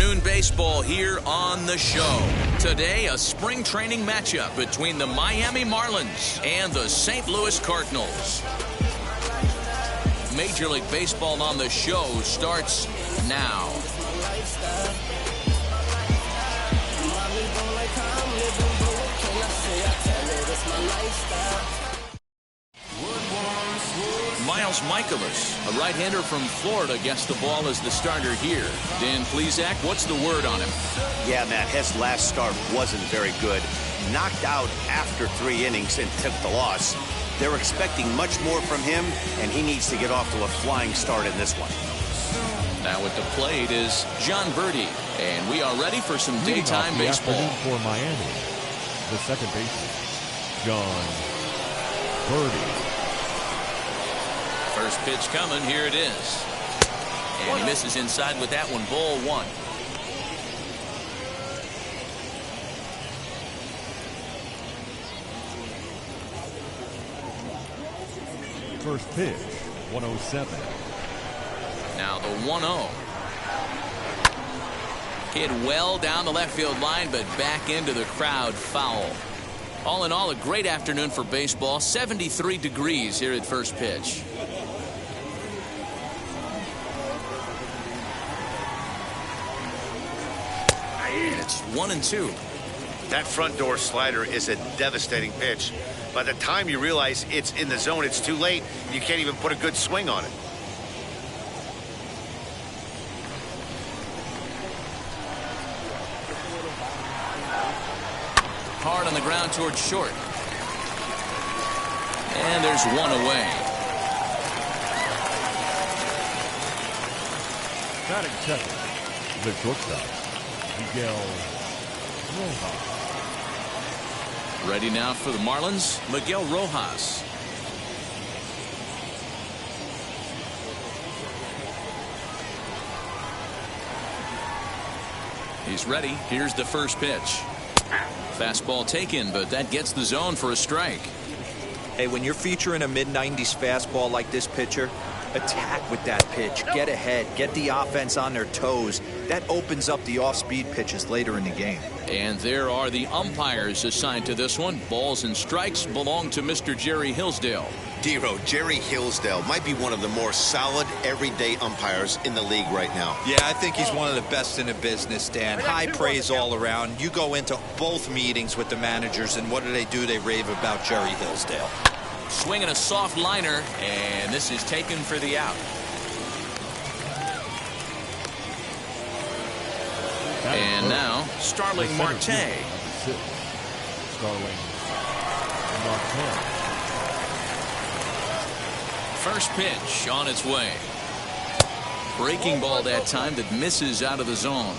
afternoon baseball here on the show. Today, a spring training matchup between the Miami Marlins and the St. Louis Cardinals. Major League Baseball on the show starts now. Miles Michaelis, a right-hander from Florida, gets the ball as the starter here. Dan Plesac, what's the word on him? Yeah, Matt, his last start wasn't very good. Knocked out after 3 innings and took the loss. They're expecting much more from him, and he needs to get off to a flying start in this one. Now at the plate is John Birdie, and we are ready for some daytime baseball. For Miami, the second baseman, John Birdie. First pitch coming, here it is. And he misses inside with that one, ball 1. First pitch, 107. Now the 1-0. Hit well down the left field line, but back into the crowd, foul. All in all, a great afternoon for baseball. 73 degrees here at first pitch. And it's 1-2. That front door slider is a devastating pitch. By the time you realize it's in the zone, it's too late. You can't even put a good swing on it. Hard on the ground towards short. And there's one away. Batting second, the shortstop, Miguel Rojas. Ready now for the Marlins, Miguel Rojas. He's ready. Here's the first pitch. Fastball taken, but that gets the zone for a strike. Hey, when you're featuring a mid-90s fastball like this pitcher, attack with that pitch. Get ahead. Get the offense on their toes. That opens up the off-speed pitches later in the game. And there are the umpires assigned to this one. Balls and strikes belong to Mr. Jerry Hillsdale. Dero, Jerry Hillsdale might be one of the more solid everyday umpires in the league right now. Yeah, I think he's one of the best in the business, Dan. High praise all around. You go into both meetings with the managers, and what do? They rave about Jerry Hillsdale. Swinging a soft liner, and this is taken for the out. And now, Starling Marte. Starling Marte. First pitch on its way. Breaking ball that time that misses out of the zone.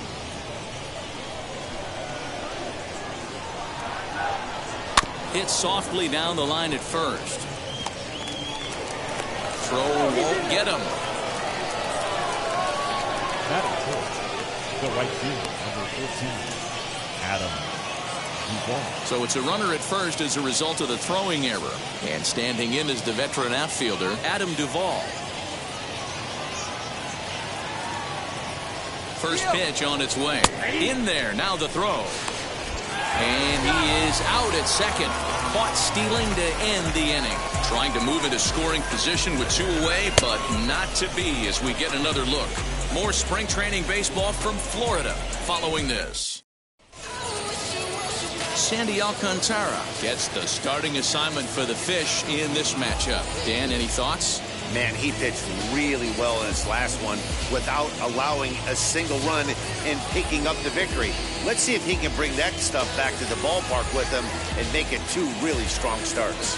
Hit softly down the line at first. Throw won't get him. Batting fourth, the right fielder, number 14, Adam Duvall. So it's a runner at first as a result of the throwing error. And standing in is the veteran outfielder, Adam Duvall. First pitch on its way. In there, now the throw. And he is out at second. Caught stealing to end the inning. Trying to move into scoring position with 2 away, but not to be as we get another look. More spring training baseball from Florida following this. Sandy Alcantara gets the starting assignment for the Fish in this matchup. Dan, any thoughts? Man, he pitched really well in his last one without allowing a single run and picking up the victory. Let's see if he can bring that stuff back to the ballpark with him and make it 2 really strong starts.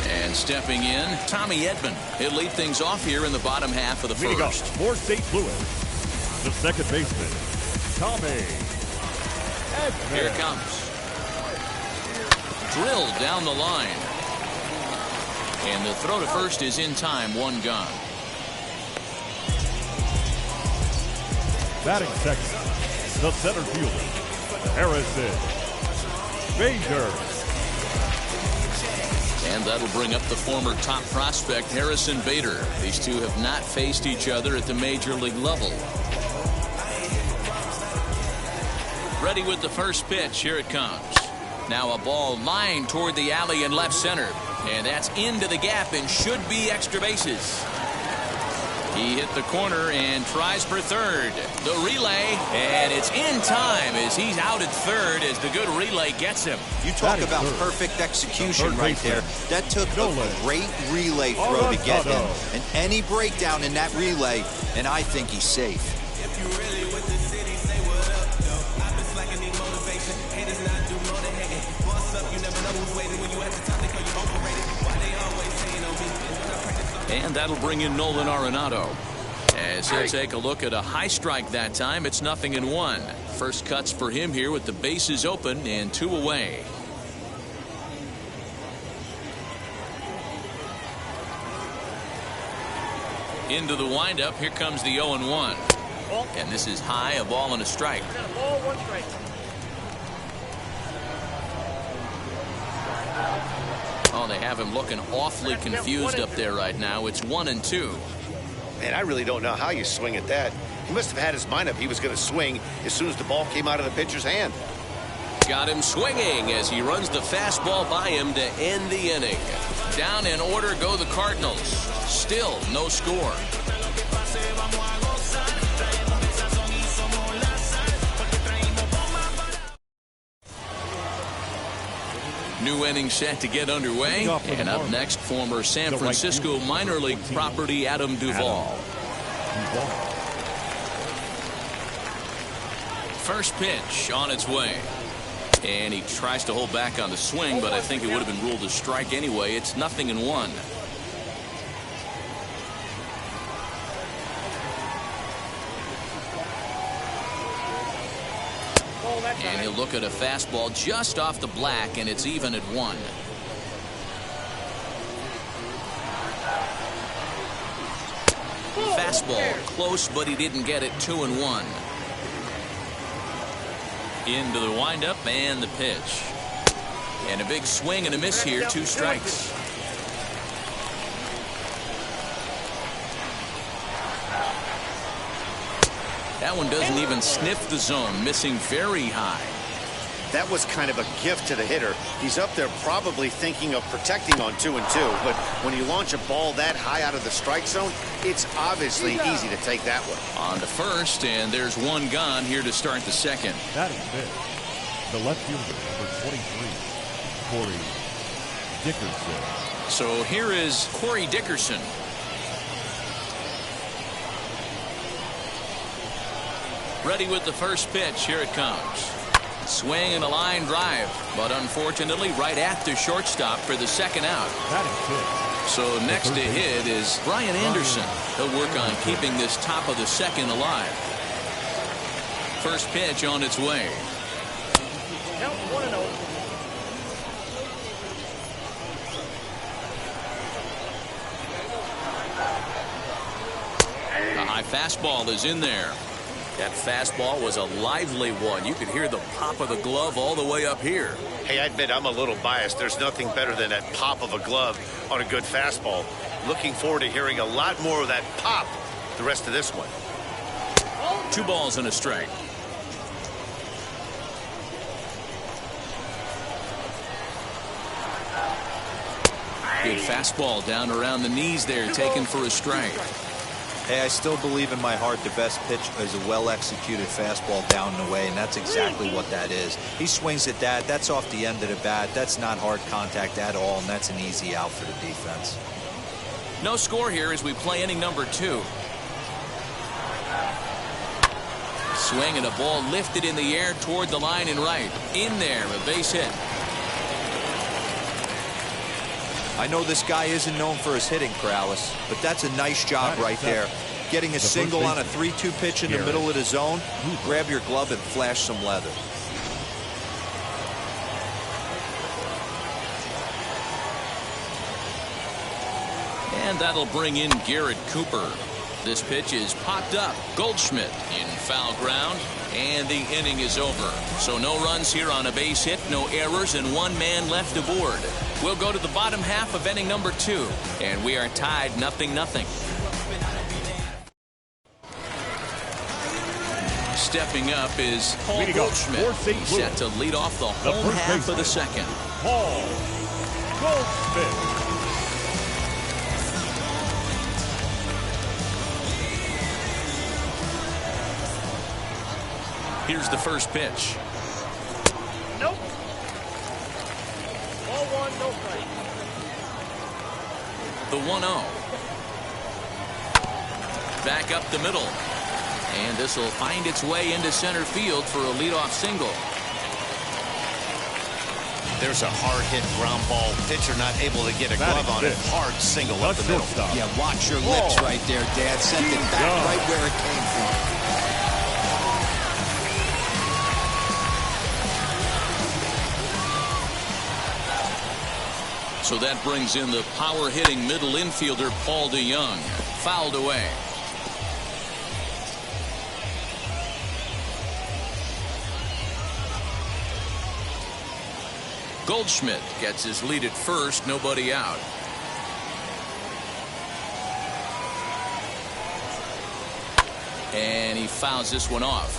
And stepping in, Tommy Edman. He'll lead things off here in the bottom half of the first. For St. Louis, the second baseman, Tommy Edman. Here it comes. Drilled down the line. And the throw to first is in time, 1 gone. Batting second, the center fielder, Harrison Bader. And that'll bring up the former top prospect, Harrison Bader. These two have not faced each other at the major league level. Ready with the first pitch. Here it comes. Now a ball lined toward the alley in left center. And that's into the gap and should be extra bases. He hit the corner and tries for third. The relay, and it's in time as he's out at third as the good relay gets him. You talk about perfect execution right there. That took a great relay throw to get him. And any breakdown in that relay, and I think he's safe. And that'll bring in Nolan Arenado. As he'll take a look at a high strike that time, it's 0-1. First cuts for him here with the bases open and 2 away. Into the windup, here comes the 0-1. And this is high, a ball and a strike. Oh, they have him looking awfully confused up there right now. It's 1-2. Man, I really don't know how you swing at that. He must have had his mind up he was going to swing as soon as the ball came out of the pitcher's hand. Got him swinging as he runs the fastball by him to end the inning. Down in order go the Cardinals. Still no score. New inning set to get underway. And up next, former San Francisco minor league property Adam Duvall. First pitch on its way. And he tries to hold back on the swing, but I think it would have been ruled a strike anyway. It's 0-1. And he'll look at a fastball just off the black, and it's even at 1. Fastball close, but he didn't get it. 2-1. Into the windup and the pitch. And a big swing and a miss here. 2 strikes. That one doesn't even sniff the zone, missing very high. That was kind of a gift to the hitter. He's up there probably thinking of protecting on 2-2, but when you launch a ball that high out of the strike zone, it's obviously easy to take that one. On to first, and there's 1 gone here to start the second. That is it. The left fielder, number 23, Corey Dickerson. So here is Corey Dickerson. Ready with the first pitch. Here it comes. Swing and a line drive, but unfortunately right at the shortstop for the second out. That is it. So next to hit is Brian Anderson. He'll work on keeping this top of the second alive. First pitch on its way. Count 1-0. The high fastball is in there. That fastball was a lively one. You could hear the pop of the glove all the way up here. Hey, I admit I'm a little biased. There's nothing better than that pop of a glove on a good fastball. Looking forward to hearing a lot more of that pop the rest of this one. 2 balls and a strike. Good fastball down around the knees there, taken for a strike. Hey, I still believe in my heart the best pitch is a well-executed fastball down and away, and that's exactly what that is. He swings at that. That's off the end of the bat. That's not hard contact at all, and that's an easy out for the defense. No score here as we play inning number 2. Swing and a ball lifted in the air toward the line and right. In there, a base hit. I know this guy isn't known for his hitting prowess, but that's a nice job right there. Getting a single on a 3-2 pitch in the middle of the zone, grab your glove and flash some leather. And that'll bring in Garrett Cooper. This pitch is popped up. Goldschmidt in foul ground, and the inning is over. So no runs here on a base hit, no errors, and 1 man left aboard. We'll go to the bottom half of inning number 2, and we are tied 0-0. Stepping up is Paul Leading off Goldschmidt. for St. He's Louis, set to lead off the the home first half of the baseman, second. Paul Goldschmidt. Here's the first pitch. Nope. Ball one, no strike. The 1-0. Back up the middle. And this will find its way into center field for a leadoff single. There's a hard hit ground ball. Pitcher not able to get a glove on it. Hard single up the middle. Yeah, watch your lips right there, Dad. Sent it back right where it came from. So that brings in the power-hitting middle infielder Paul DeYoung. Fouled away. Goldschmidt gets his lead at first, nobody out. And he fouls this one off.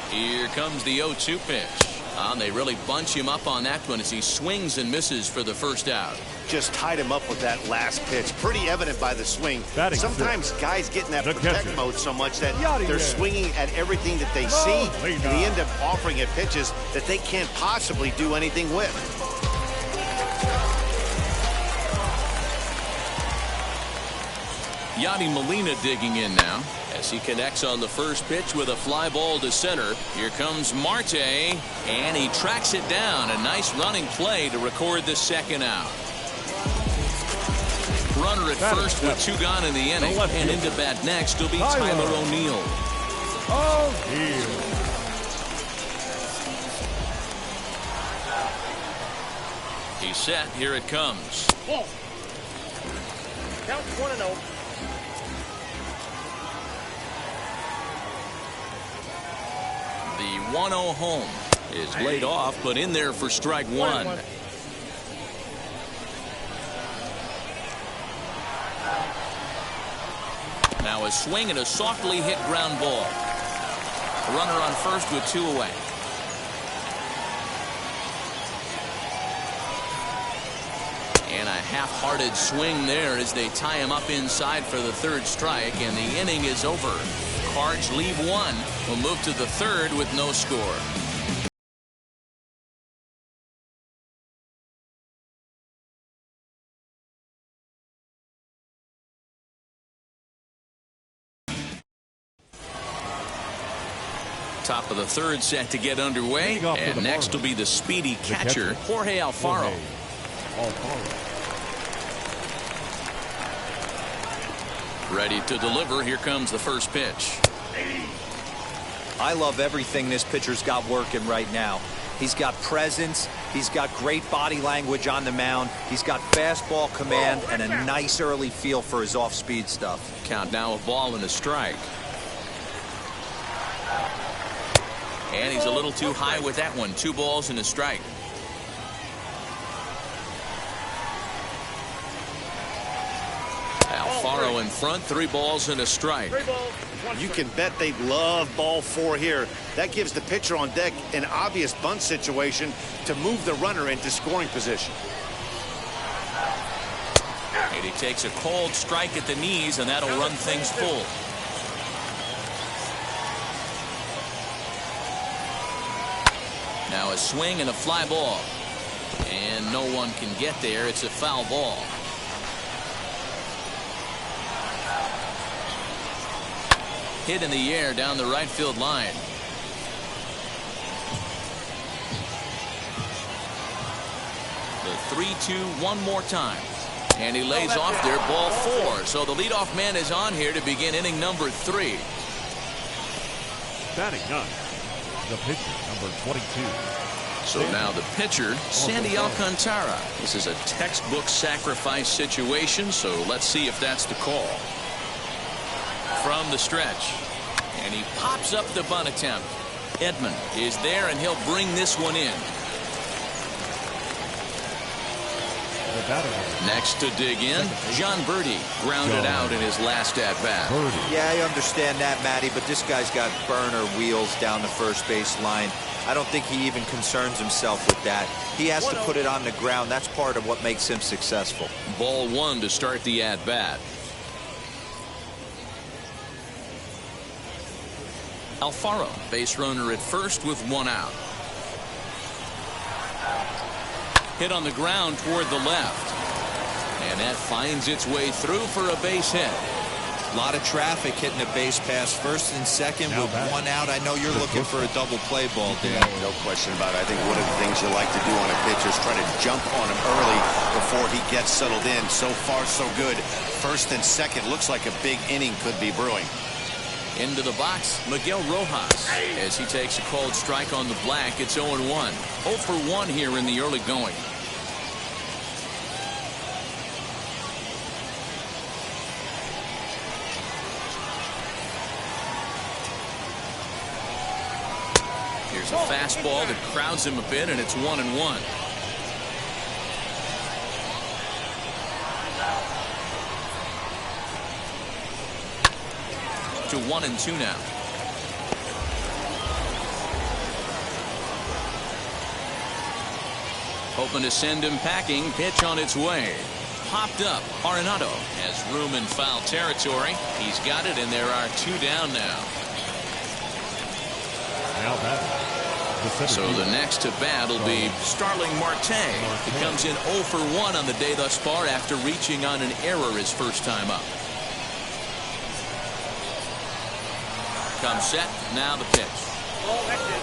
Here comes the 0-2 pitch. They really bunch him up on that one as he swings and misses for the first out. Just tied him up with that last pitch. Pretty evident by the swing. Sometimes guys get in that protect mode so much that they're swinging at everything that they see, and they end up offering it pitches that they can't possibly do anything with. Yadi Molina digging in now as he connects on the first pitch with a fly ball to center. Here comes Marte, and he tracks it down. A nice running play to record the second out. Runner at first with 2 gone in the inning, and into bat next will be Tyler O'Neill. He's set. Here it comes. Ball. Count 1-0. The 1-0 home is laid off, but in there for strike one. Now a swing and a softly hit ground ball. A runner on first with 2 away. And a half-hearted swing there as they tie him up inside for the 3rd strike, and the inning is over. Cards leave 1. Will move to the 3rd with no score. Top of the 3rd set to get underway, and next will be the speedy catcher, Jorge Alfaro. Ready to deliver. Here comes the first pitch. I love everything this pitcher's got working right now. He's got presence. He's got great body language on the mound. He's got fastball command and a nice early feel for his off-speed stuff. Count now, a ball and a strike. And he's a little too high with that one. 2 balls and a strike. Alfaro in front, 3 balls and a strike. You can bet they love ball 4 here. That gives the pitcher on deck an obvious bunt situation to move the runner into scoring position. And he takes a cold strike at the knees, and that'll run things full. Now a swing and a fly ball. And no one can get there. It's a foul ball. Hit in the air down the right field line. The 3-2 one more time. And he lays off there, ball 4. So the leadoff man is on here to begin inning number 3. Batting 9th, the pitcher, number 22. So now the pitcher, Sandy Alcantara. This is a textbook sacrifice situation, so let's see if that's the call. From the stretch, and he pops up the bunt attempt. Edman is there, and he'll bring this one in. The batter. Next to dig in, John Birdie grounded out in his last at-bat. Yeah, I understand that, Matty, but this guy's got burner wheels down the first base line. I don't think he even concerns himself with that. He has to put it on the ground. That's part of what makes him successful. Ball one to start the at-bat. Alfaro, base runner at first with one out. Hit on the ground toward the left. And that finds its way through for a base hit. A lot of traffic hitting a base pass first and second with one out. I know you're looking for a double play ball, Dan. No question about it. I think one of the things you like to do on a pitch is try to jump on him early before he gets settled in. So far, so good. First and second looks like a big inning could be brewing. Into the box, Miguel Rojas. As he takes a called strike on the black, it's 0-1. 0 for 1 here in the early going. Here's a fastball that crowds him a bit, and it's 1-1. To 1-2 now. Hoping to send him packing. Pitch on its way. Popped up. Arenado has room in foul territory. He's got it, and there are 2 down now. So the next to bat will be Starling Marte. He comes in 0 for 1 on the day thus far after reaching on an error his first time up. Comes set. Now the pitch. Ball, that's it.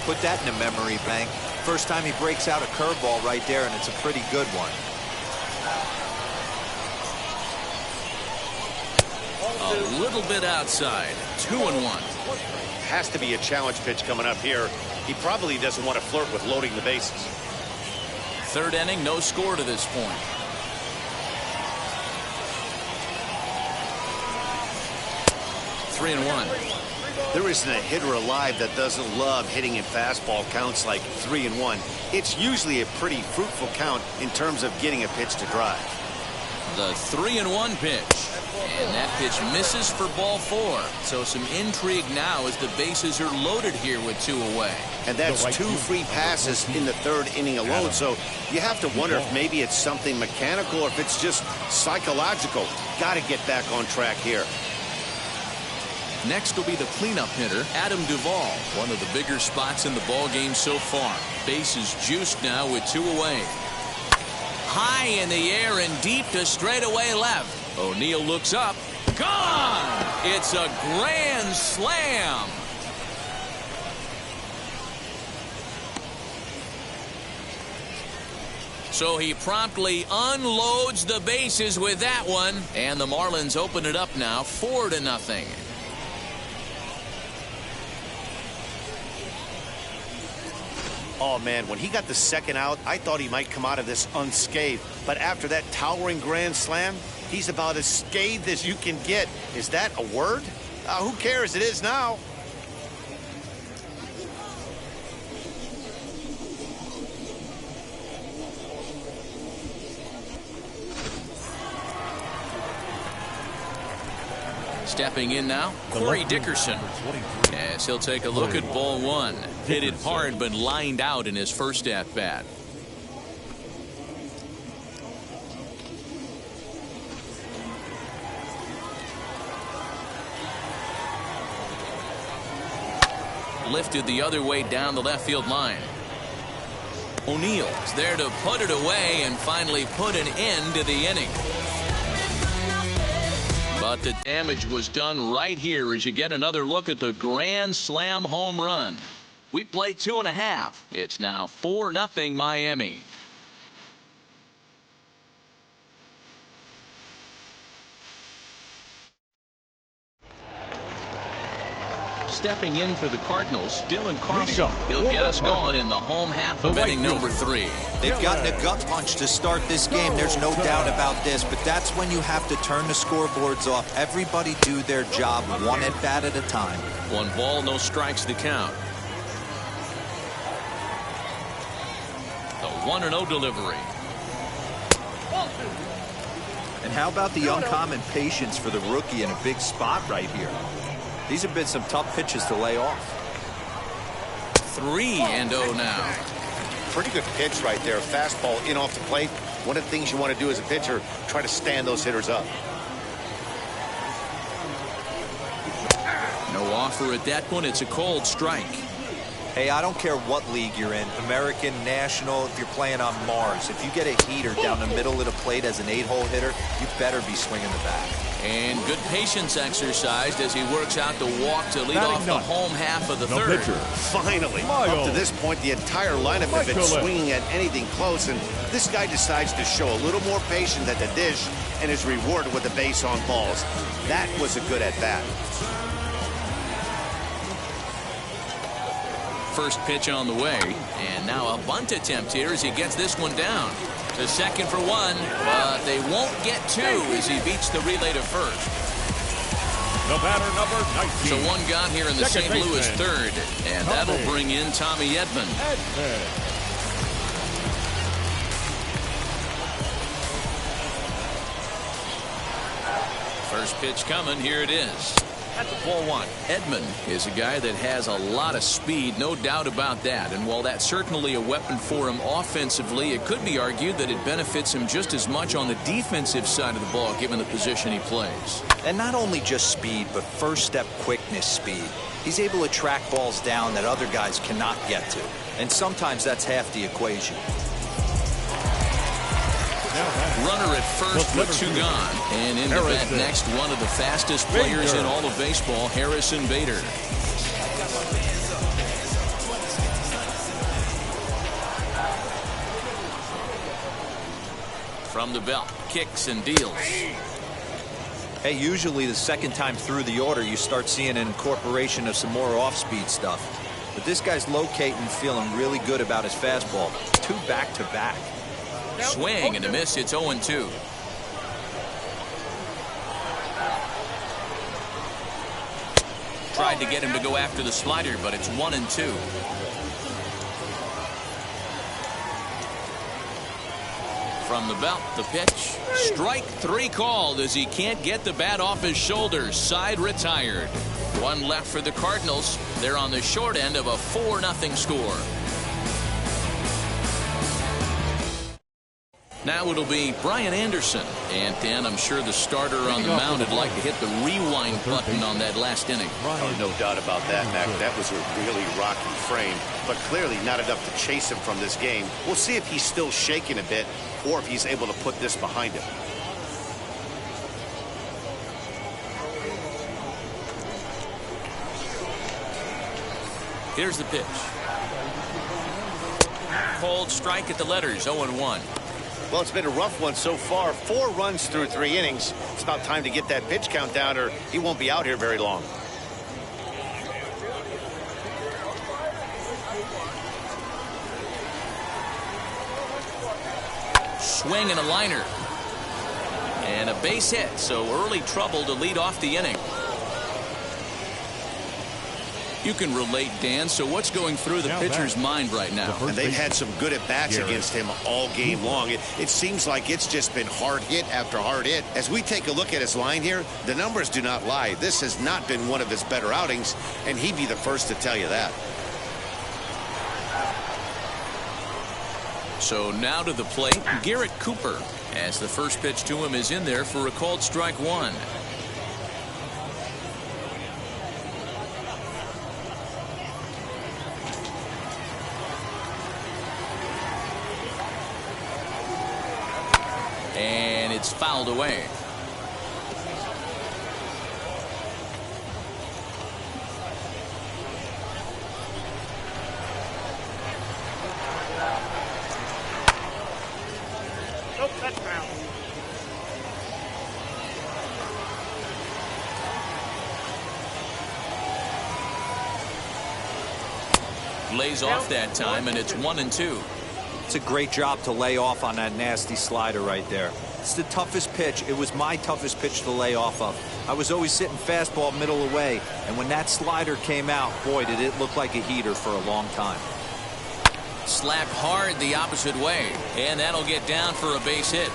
Put that in the memory bank. First time he breaks out a curveball right there, and it's a pretty good one. A little bit outside. 2-1. Has to be a challenge pitch coming up here. He probably doesn't want to flirt with loading the bases. Third inning, no score to this point. Three and one. There isn't a hitter alive that doesn't love hitting in fastball counts like 3-1. It's usually a pretty fruitful count in terms of getting a pitch to drive. The 3-1 pitch. And that pitch misses for ball 4. So some intrigue now as the bases are loaded here with 2 away. And that's 2 free passes in the third inning alone. So you have to wonder if maybe it's something mechanical or if it's just psychological. Got to get back on track here. Next will be the cleanup hitter, Adam Duvall. One of the bigger spots in the ball game so far. Bases juiced now with 2 away. High in the air and deep to straightaway left. O'Neill looks up. Gone! It's a grand slam. So he promptly unloads the bases with that one. And the Marlins open it up now 4-0. Oh, man, when he got the second out, I thought he might come out of this unscathed. But after that towering grand slam, he's about as scathed as you can get. Is that a word? Who cares? It is now. Stepping in now, Corey Dickerson. As he'll take a look at ball 1. Hit it hard but lined out in his first at-bat. Lifted the other way down the left field line. O'Neill's there to put it away and finally put an end to the inning. But the damage was done right here as you get another look at the grand slam home run. We played 2.5. It's now 4-0 Miami. Stepping in for the Cardinals, Dylan Carlson. He'll get us going in the home half of inning number 3. They've gotten a gut punch to start this game. There's no doubt about this, but that's when you have to turn the scoreboards off. Everybody do their job one at bat at a time. 1 ball, no strikes to count. The 1-0 delivery. And how about the uncommon patience for the rookie in a big spot right here? These have been some tough pitches to lay off. 3-0 now. Pretty good pitch right there. Fastball in off the plate. One of the things you want to do as a pitcher, try to stand those hitters up. No offer at that one. It's a cold strike. Hey, I don't care what league you're in, American, National, if you're playing on Mars. If you get a heater down the middle of the plate as an 8-hole hitter, you better be swinging the bat. And good patience exercised as he works out the walk to lead off the home half of the third. Finally, up to this point, the entire lineup had been swinging at anything close, and this guy decides to show a little more patience at the dish and is rewarded with a base on balls. That was a good at-bat. First pitch on the way, and now a bunt attempt here as he gets this one down. To second for 1, but they won't get 2 as he beats the relay to first. The batter, number 19. So 1 gone here in the St. Louis third, and that'll bring in Tommy Edman. First pitch coming, here it is. That's a ball 1. Edman is a guy that has a lot of speed, no doubt about that. And while that's certainly a weapon for him offensively, it could be argued that it benefits him just as much on the defensive side of the ball, given the position he plays. And not only just speed, but first step quickness speed. He's able to track balls down that other guys cannot get to. And sometimes that's half the equation. Runner at first with 2 gone. And in the bat next, one of the fastest players in all of baseball, Harrison Bader. From the belt, kicks and deals. Hey, usually the second time through the order, you start seeing an incorporation of some more off-speed stuff. But this guy's locating, feeling really good about his fastball. 2 back-to-back. Swing and a miss. It's 0-2. Tried to get him to go after the slider, but it's 1-2. From the belt, the pitch. Strike 3 called as he can't get the bat off his shoulders. Side retired. 1 left for the Cardinals. They're on the short end of a 4-0 score. Now it'll be Brian Anderson. And Dan, I'm sure the starter on the mound would like to hit the rewind button on that last inning. Oh, no doubt about that, Mac. That was a really rocky frame, but clearly not enough to chase him from this game. We'll see if he's still shaking a bit or if he's able to put this behind him. Here's the pitch. Cold strike at the letters, 0-1. Well, it's been a rough one so far. 4 runs through 3 innings. It's about time to get that pitch count down or he won't be out here very long. Swing and a liner. And a base hit, so early trouble to lead off the inning. You can relate, Dan. So what's going through the pitcher's mind right now? And they've had some good at-bats against him all game long. It seems like it's just been hard hit after hard hit. As we take a look at his line here, the numbers do not lie. This has not been one of his better outings, and he'd be the first to tell you that. So now to the plate, Garrett Cooper, as the first pitch to him is in there for a called strike 1. And it's fouled away. No touchdown. Lays off that time, and it's 1-2. It's a great job to lay off on that nasty slider right there. It's the toughest pitch. It was my toughest pitch to lay off of. I was always sitting fastball middle away, and when that slider came out, boy, did it look like a heater for a long time. Slapped hard the opposite way, and that'll get down for a base hit.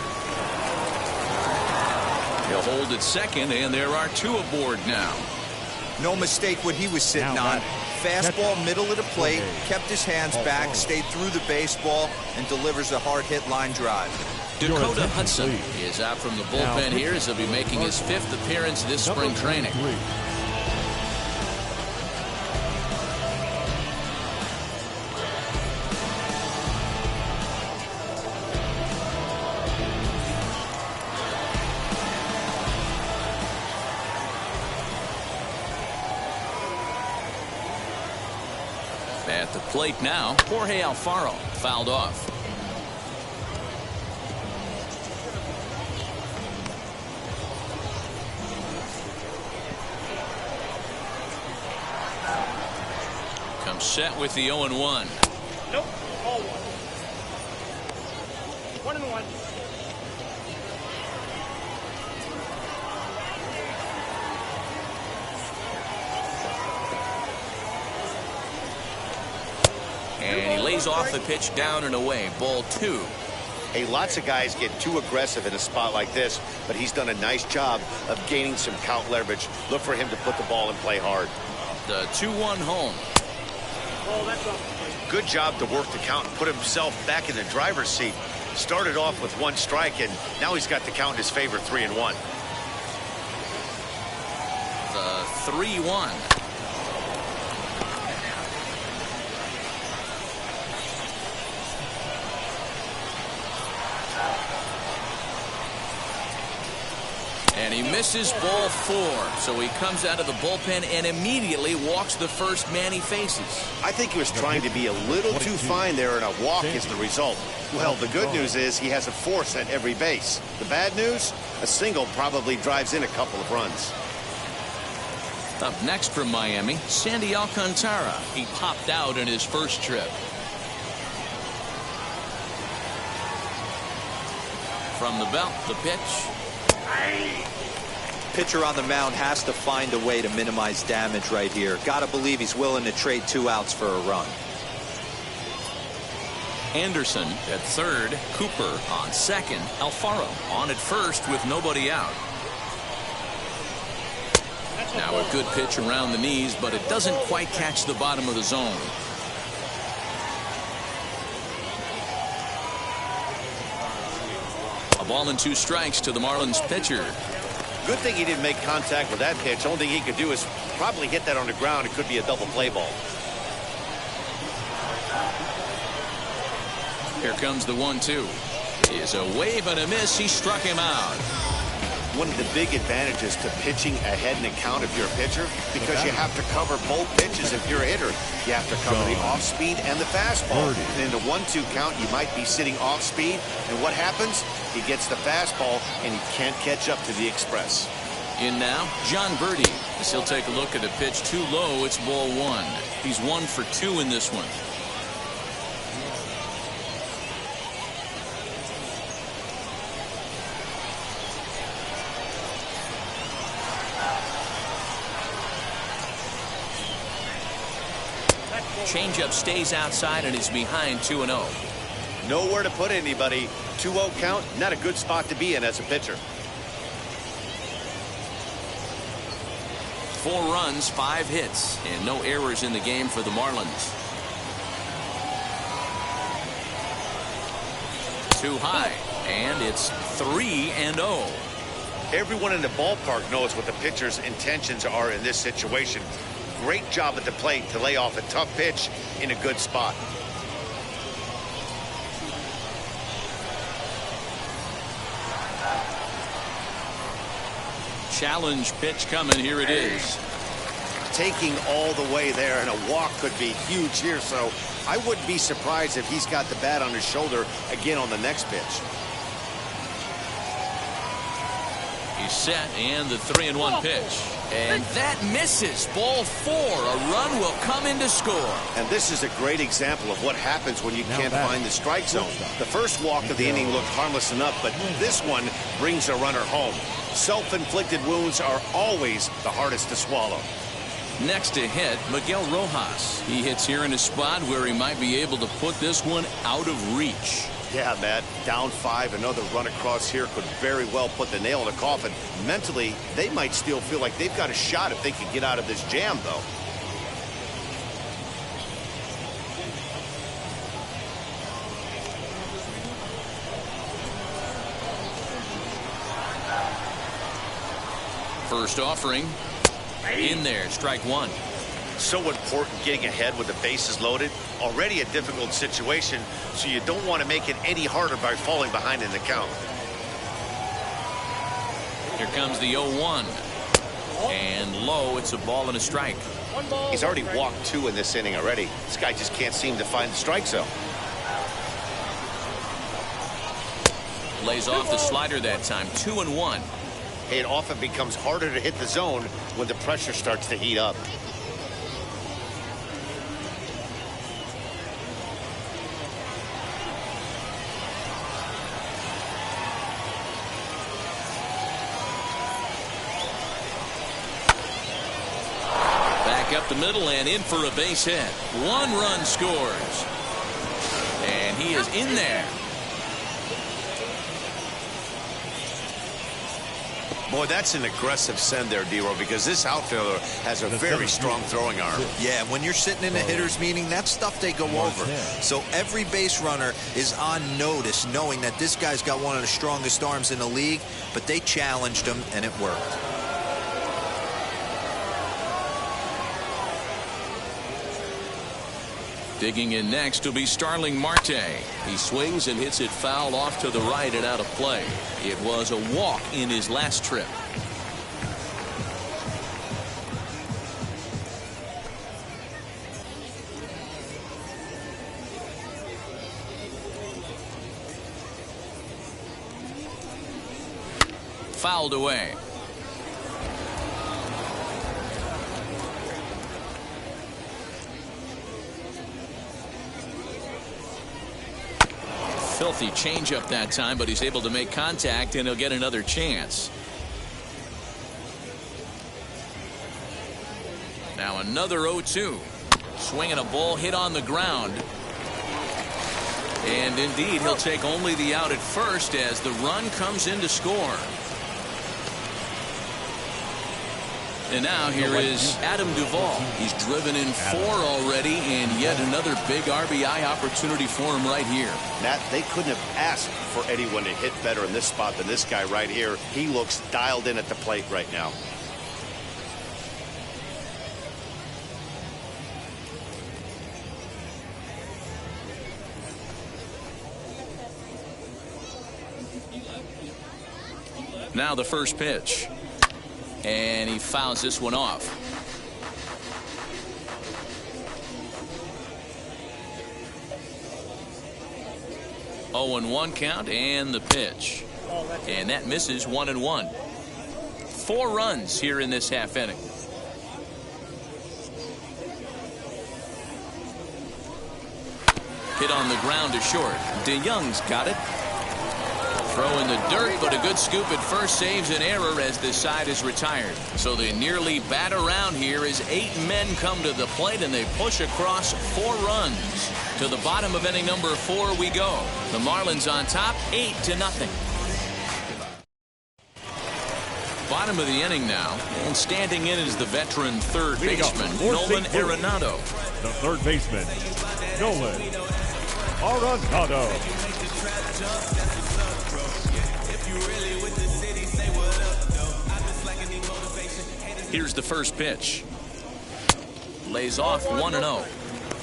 He'll hold at second, and there are 2 aboard now. No mistake what he was sitting Now on. Fastball middle of the plate, kept his hands back, stayed through the baseball, and delivers a hard hit line drive. Dakota Hudson is out from the bullpen here as he'll be making his 5th appearance this spring training. At the plate now, Jorge Alfaro fouled off. Comes set with the 0-1. Nope. All 1. 1-1. And he lays off the pitch down and away. Ball 2. Hey, lots of guys get too aggressive in a spot like this, but he's done a nice job of gaining some count leverage. Look for him to put the ball and play hard. The 2-1 home. Oh, that's up. Good job to work the count and put himself back in the driver's seat. Started off with 1 strike, and now he's got the count in his favor, 3-1. The 3-1. And he misses ball 4, so he comes out of the bullpen and immediately walks the first man he faces. I think he was trying to be a little too fine there, and a walk is the result. Well, the good news is he has a force at every base. The bad news, a single probably drives in a couple of runs. Up next from Miami, Sandy Alcantara. He popped out in his first trip. From the belt, the pitch. Pitcher on the mound has to find a way to minimize damage right here. Got to believe he's willing to trade 2 outs for a run. Anderson at third, Cooper on second, Alfaro on at first with nobody out. Now a good pitch around the knees, but it doesn't quite catch the bottom of the zone. A ball and 2 strikes to the Marlins pitcher. Good thing he didn't make contact with that pitch. Only thing he could do is probably hit that on the ground. It could be a double play ball. Here comes the 1-2. Is a wave and a miss. He struck him out. One of the big advantages to pitching ahead in the count if you're a pitcher, because you have to cover both pitches if you're a hitter. You have to cover the off speed and the fastball. And in the 1-2 count, you might be sitting off speed, and what happens? He gets the fastball, and he can't catch up to the express. In now, John Birdie. As he'll take a look at a pitch too low. It's ball 1. He's 1 for 2 in this one. Changeup stays outside and is behind 2-0. Nowhere to put anybody. 2-0 count, not a good spot to be in as a pitcher. 4 runs, 5 hits, and no errors in the game for the Marlins. Too high, and it's 3-0. Everyone in the ballpark knows what the pitcher's intentions are in this situation. Great job at the plate to lay off a tough pitch in a good spot. Challenge pitch coming. Here it is. Taking all the way there, and a walk could be huge here, so I wouldn't be surprised if he's got the bat on his shoulder again on the next pitch. He He's set, and the 3-1 pitch. And that misses. Ball 4. A run will come in to score. And this is a great example of what happens when you can't find the strike zone. The first walk of the inning looked harmless enough, but this one brings a runner home. Self-inflicted wounds are always the hardest to swallow. Next to hit, Miguel Rojas. He hits here in a spot where he might be able to put this one out of reach. Yeah, Matt, down 5, another run across here could very well put the nail in the coffin. Mentally, they might still feel like they've got a shot if they can get out of this jam, though. First offering. In there, strike 1. So important getting ahead with the bases loaded. Already a difficult situation, so you don't want to make it any harder by falling behind in the count. Here comes the 0-1. And low, it's a ball and a strike. He's already walked 2 in this inning already. This guy just can't seem to find the strike zone. Lays off the slider that time. 2-1. It often becomes harder to hit the zone when the pressure starts to heat up. Back up the middle and in for a base hit. 1 run scores. And he is in there. Boy, that's an aggressive send there, D-Row, because this outfielder has a very strong throwing arm. Yeah, when you're sitting in a hitter's meeting, that's stuff they go over. So every base runner is on notice, knowing that this guy's got one of the strongest arms in the league, but they challenged him, and it worked. Digging in next will be Starling Marte. He swings and hits it foul off to the right and out of play. It was a walk in his last trip. Fouled away. Filthy changeup that time, but he's able to make contact, and he'll get another chance. Now another 0-2. Swinging a ball hit on the ground. And indeed, he'll take only the out at first as the run comes in to score. And now here is Adam Duvall. He's driven in 4 already, and yet another big RBI opportunity for him right here. Matt, they couldn't have asked for anyone to hit better in this spot than this guy right here. He looks dialed in at the plate right now. Now the first pitch. And he fouls this one off. Oh, and 1 count, and the pitch. And that misses. 1-1. 4 runs here in this half inning. Hit on the ground to short. DeYoung's got it. Throw in the dirt, but a good scoop at first saves an error as this side is retired. So they nearly bat around here as 8 men come to the plate, and they push across 4 runs. To the bottom of inning number 4 we go. The Marlins on top, 8-0. Bottom of the inning now, and standing in is the veteran third baseman, Nolan Arenado. The third baseman, Nolan Arenado. Here's the first pitch. Lays off 1-0.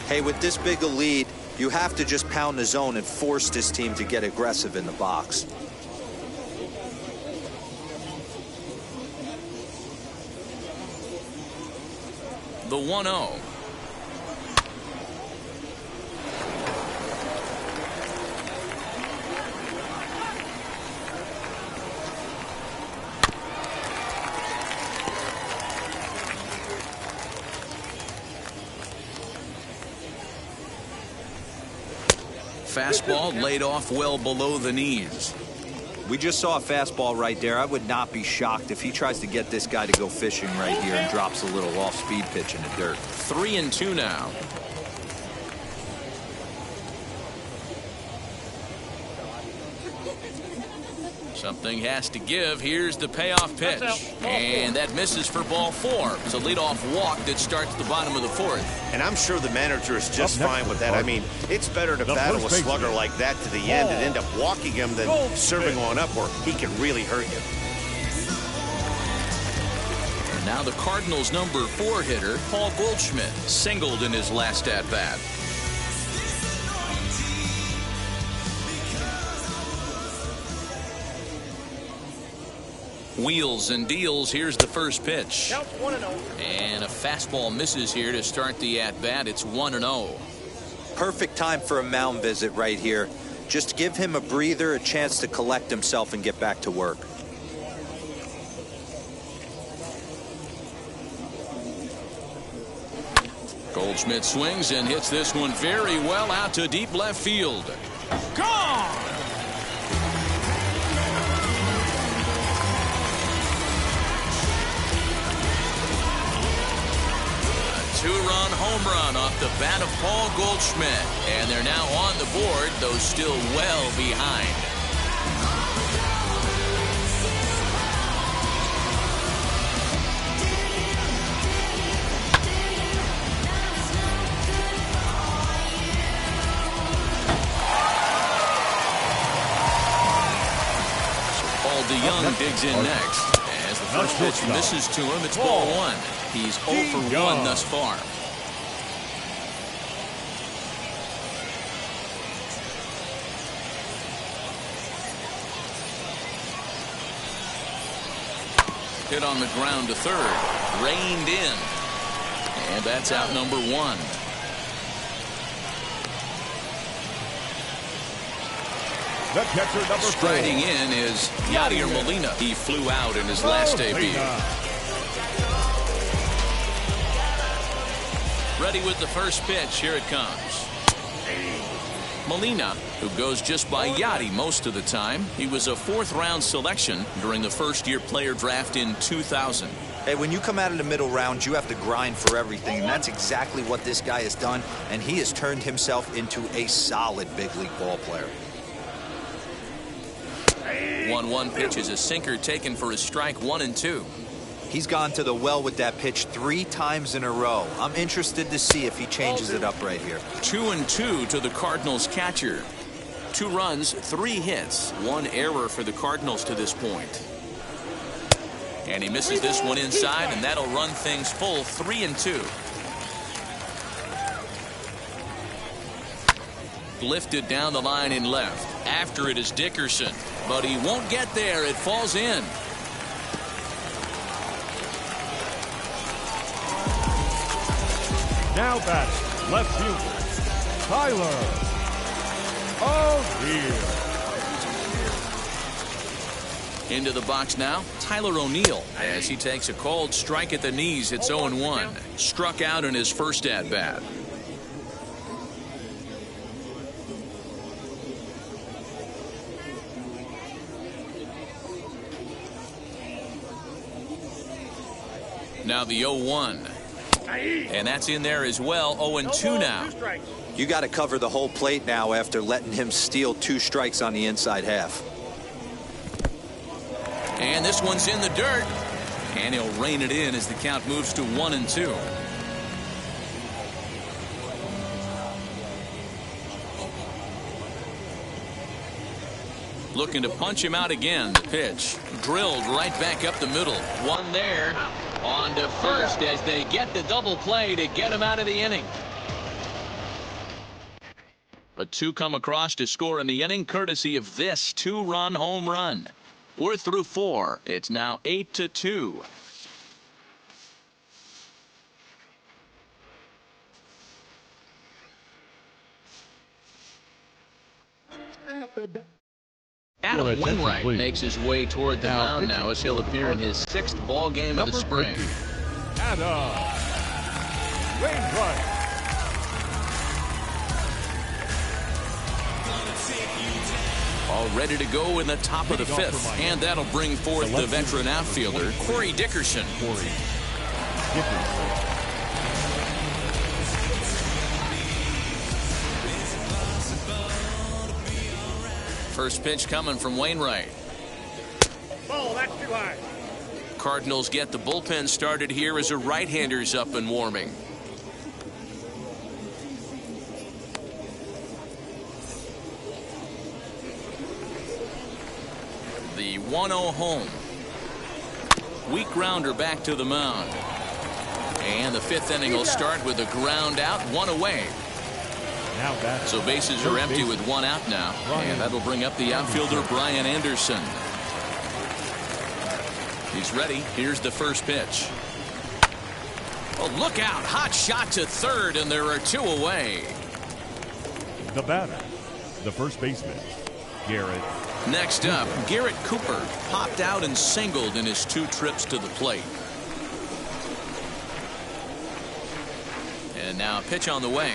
Hey, with this big a lead, you have to just pound the zone and force this team to get aggressive in the box. The 1-0. fastball laid off well below the knees. We just saw a fastball right there. I would not be shocked if he tries to get this guy to go fishing right here and drops a little off-speed pitch in the dirt. 3-2 now. Something has to give. Here's the payoff pitch. And that misses for ball 4. It's a leadoff walk that starts the bottom of the 4th. And I'm sure the manager is just fine with that. I mean, it's better to battle a slugger like that to the end and end up walking him than serving one up where he can really hurt you. And now the Cardinals' number 4 hitter, Paul Goldschmidt, singled in his last at-bat. Wheels and deals. Here's the first pitch. Counts 1-0. And a fastball misses here to start the at-bat. It's 1-0. Perfect time for a mound visit right here. Just give him a breather, a chance to collect himself and get back to work. Goldschmidt swings and hits this one very well out to deep left field. Gone! Two-run home run off the bat of Paul Goldschmidt. And they're now on the board, though still well behind. So Paul DeYoung digs in next. As the first pitch misses to him, it's ball 1. He's 0 for 1 thus far. Hit on the ground to third. Reined in. And that's out number 1. The catcher, number 4. Striding in is Yadier Molina. He flew out in his last debut. Ready with the first pitch. Here it comes. Molina, who goes just by Yadi most of the time. He was a 4th-round selection during the first-year player draft in 2000. Hey, when you come out of the middle rounds, you have to grind for everything, and that's exactly what this guy has done, and he has turned himself into a solid big league ball player. 1-1 pitch is a sinker taken for a strike. 1-2. He's gone to the well with that pitch 3 times in a row. I'm interested to see if he changes it up right here. 2-2 to the Cardinals catcher. 2 runs, 3 hits, 1 error for the Cardinals to this point. And he misses this one inside, and that'll run things full. 3-2. Lifted down the line in left. After it is Dickerson, but he won't get there. It falls in. Now bats left fielder Tyler O'Neill. Into the box now, Tyler O'Neill, as he takes a called strike at the knees. It's 0-1. Struck out in his first at-bat. Now the 0-1. And that's in there as well. 0-2 now. You got to cover the whole plate now after letting him steal 2 strikes on the inside half. And this one's in the dirt. And he'll rein it in as the count moves to 1-2. Looking to punch him out again. The pitch drilled right back up the middle. One there. On to first as they get the double play to get him out of the inning. But 2 come across to score in the inning courtesy of this 2-run home run. We're through 4. It's now 8-2. Adam Wainwright makes his way toward the mound now as he'll appear in his 6th ball game of the spring. Adam Wainwright. All ready to go in the top of the fifth. And that'll bring forth the veteran outfielder, Corey Dickerson. First pitch coming from Wainwright. Ball, that's too high. Cardinals get the bullpen started here as a right-hander's up and warming. The 1-0 home. Weak grounder back to the mound. And the fifth inning will start with a ground out, one away. So bases are empty with one out now. And that'll bring up the outfielder Brian Anderson. He's ready. Here's the first pitch. Oh, look out. Hot shot to third, and there are two away. The batter, the first baseman, Garrett. Next up, Garrett Cooper popped out and singled in his 2 trips to the plate. And now a pitch on the way.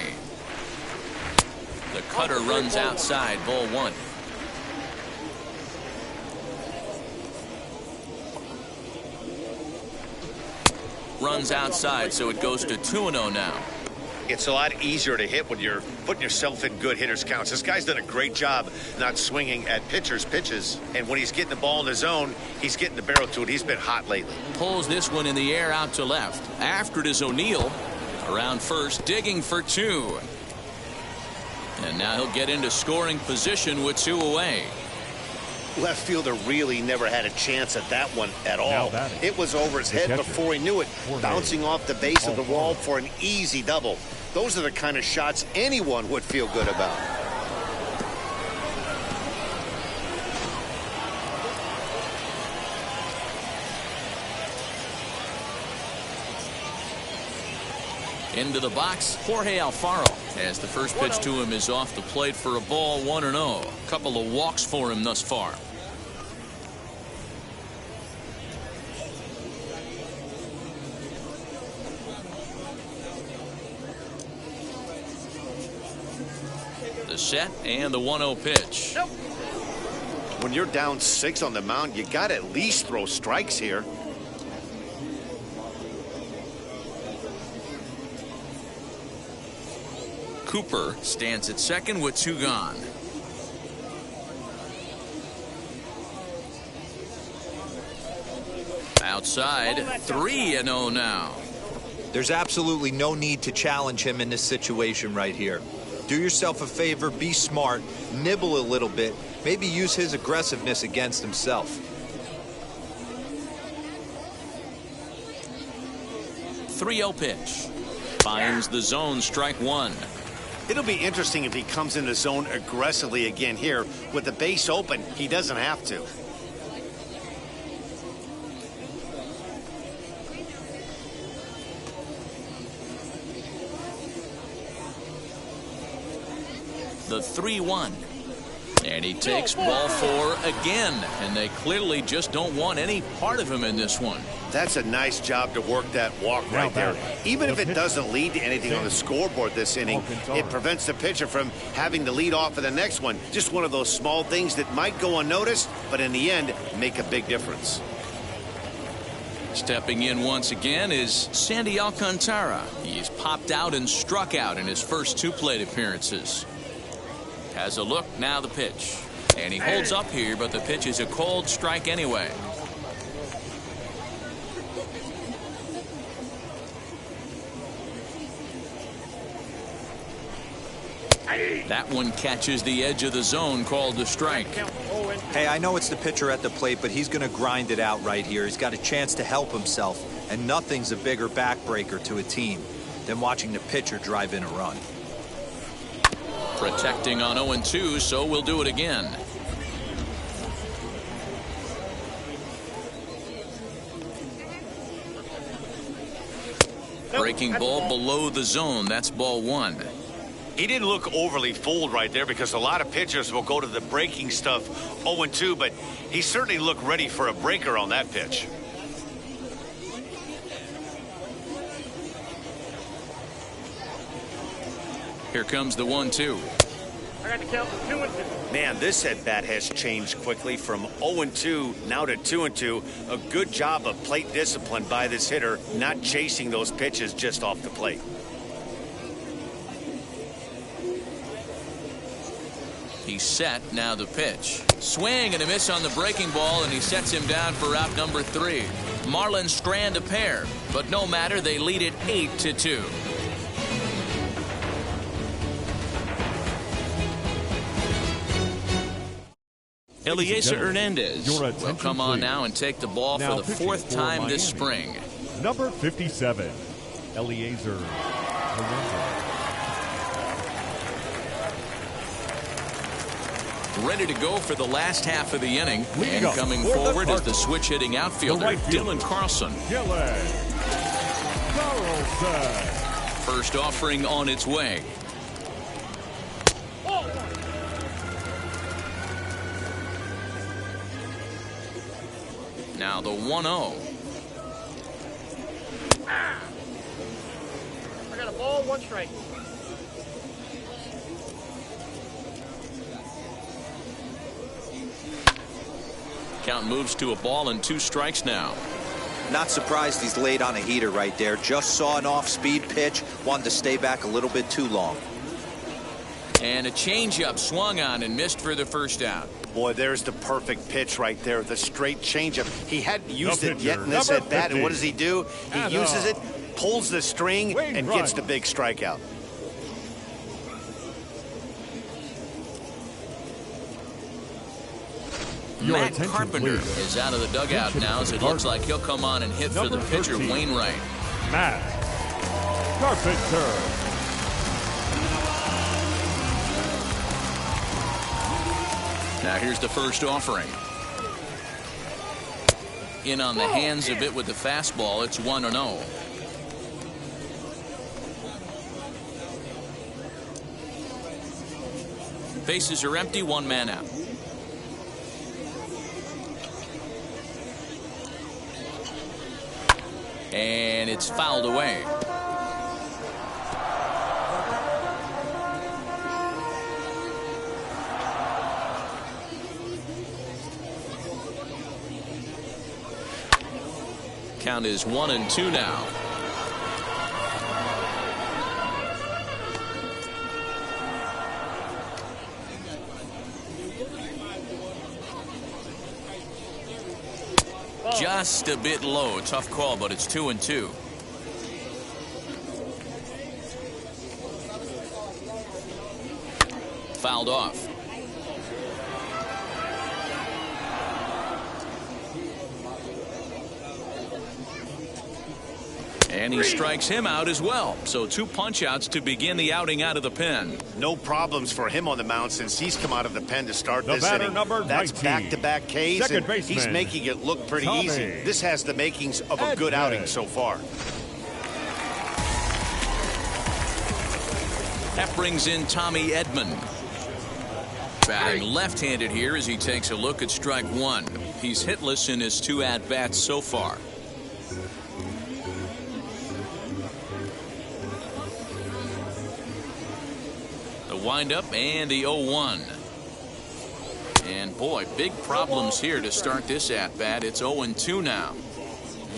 The cutter runs outside, ball 1. Runs outside, so it goes to 2-0 now. It's a lot easier to hit when you're putting yourself in good hitters' counts. This guy's done a great job not swinging at pitchers' pitches. And when he's getting the ball in the zone, he's getting the barrel to it. He's been hot lately. Pulls this one in the air out to left. After it is O'Neill. Around first, digging for 2. And now he'll get into scoring position with 2 away. Left fielder really never had a chance at that one at all. It was over his head before he knew it, bouncing off the base of the wall for an easy double. Those are the kind of shots anyone would feel good about. Into the box, Jorge Alfaro, as the first pitch to him is off the plate for a ball, 1-0. A couple of walks for him thus far. The set and the 1-0 pitch. When you're down 6 on the mound, you got to at least throw strikes here. Cooper stands at second with 2 gone. Outside, 3-0 now. There's absolutely no need to challenge him in this situation right here. Do yourself a favor, be smart, nibble a little bit, maybe use his aggressiveness against himself. .30 pitch. Finds the zone, strike 1. It'll be interesting if he comes in the zone aggressively again here. With the base open, he doesn't have to. The 3-1. And he takes ball 4 again. And they clearly just don't want any part of him in this one. That's a nice job to work that walk right there. Even if it doesn't lead to anything on the scoreboard this inning, it prevents the pitcher from having to lead off for the next one. Just one of those small things that might go unnoticed, but in the end, make a big difference. Stepping in once again is Sandy Alcantara. He's popped out and struck out in his first 2 plate appearances. Has a look, now the pitch. And he holds up here, but the pitch is a cold strike anyway. That one catches the edge of the zone, called the strike. Hey, I know it's the pitcher at the plate, but he's going to grind it out right here. He's got a chance to help himself, and nothing's a bigger backbreaker to a team than watching the pitcher drive in a run. Protecting on 0-2, so we'll do it again. Breaking ball below the zone. That's ball 1. He didn't look overly fooled right there because a lot of pitchers will go to the breaking stuff 0-2, but he certainly looked ready for a breaker on that pitch. Here comes the 1-2. I got the count 2-2. Man, this at-bat has changed quickly from 0-2 now to 2-2. A good job of plate discipline by this hitter, not chasing those pitches just off the plate. He's set. Now the pitch. Swing and a miss on the breaking ball, and he sets him down for out number 3. Marlins strand a pair, but no matter, they lead it 8-2. Eliezer Hernandez will come on now and take the ball for the 4th time this spring. Number 57, Eliezer Hernandez. Ready to go for the last half of the inning. And coming forward is the switch-hitting outfielder, Dylan Carlson. First offering on its way. Now the 1-0. I got a ball, 1 strike. Count moves to a ball and 2 strikes now. Not surprised he's laid on a heater right there. Just saw an off-speed pitch. Wanted to stay back a little bit too long. And a changeup swung on and missed for the first out. Boy, there's the perfect pitch right there. The straight changeup. He hadn't used it yet in this at-bat, and what does he do? He uses it, pulls the string, and gets the big strikeout. Matt Carpenter is out of the dugout now, as it looks like he'll come on and hit for the pitcher, Wainwright. Matt Carpenter. Now here's the first offering. In on the hands a bit with the fastball. It's 1-0. Bases are empty, 1 man out. And it's fouled away. Count is 1-2 now. Just a bit low. Tough call, but it's 2-2. Fouled off. And he strikes him out as well. So 2 punch-outs to begin the outing out of the pen. No problems for him on the mound since he's come out of the pen to start this inning. That's 19. back-to-back Ks, and he's making it look pretty easy. This has the makings of a good outing so far. That brings in Tommy Edman. Batting left-handed here as he takes a look at strike 1. He's hitless in his 2 at-bats so far. Windup and the 0-1. And boy, big problems here to start this at-bat. It's 0-2 now.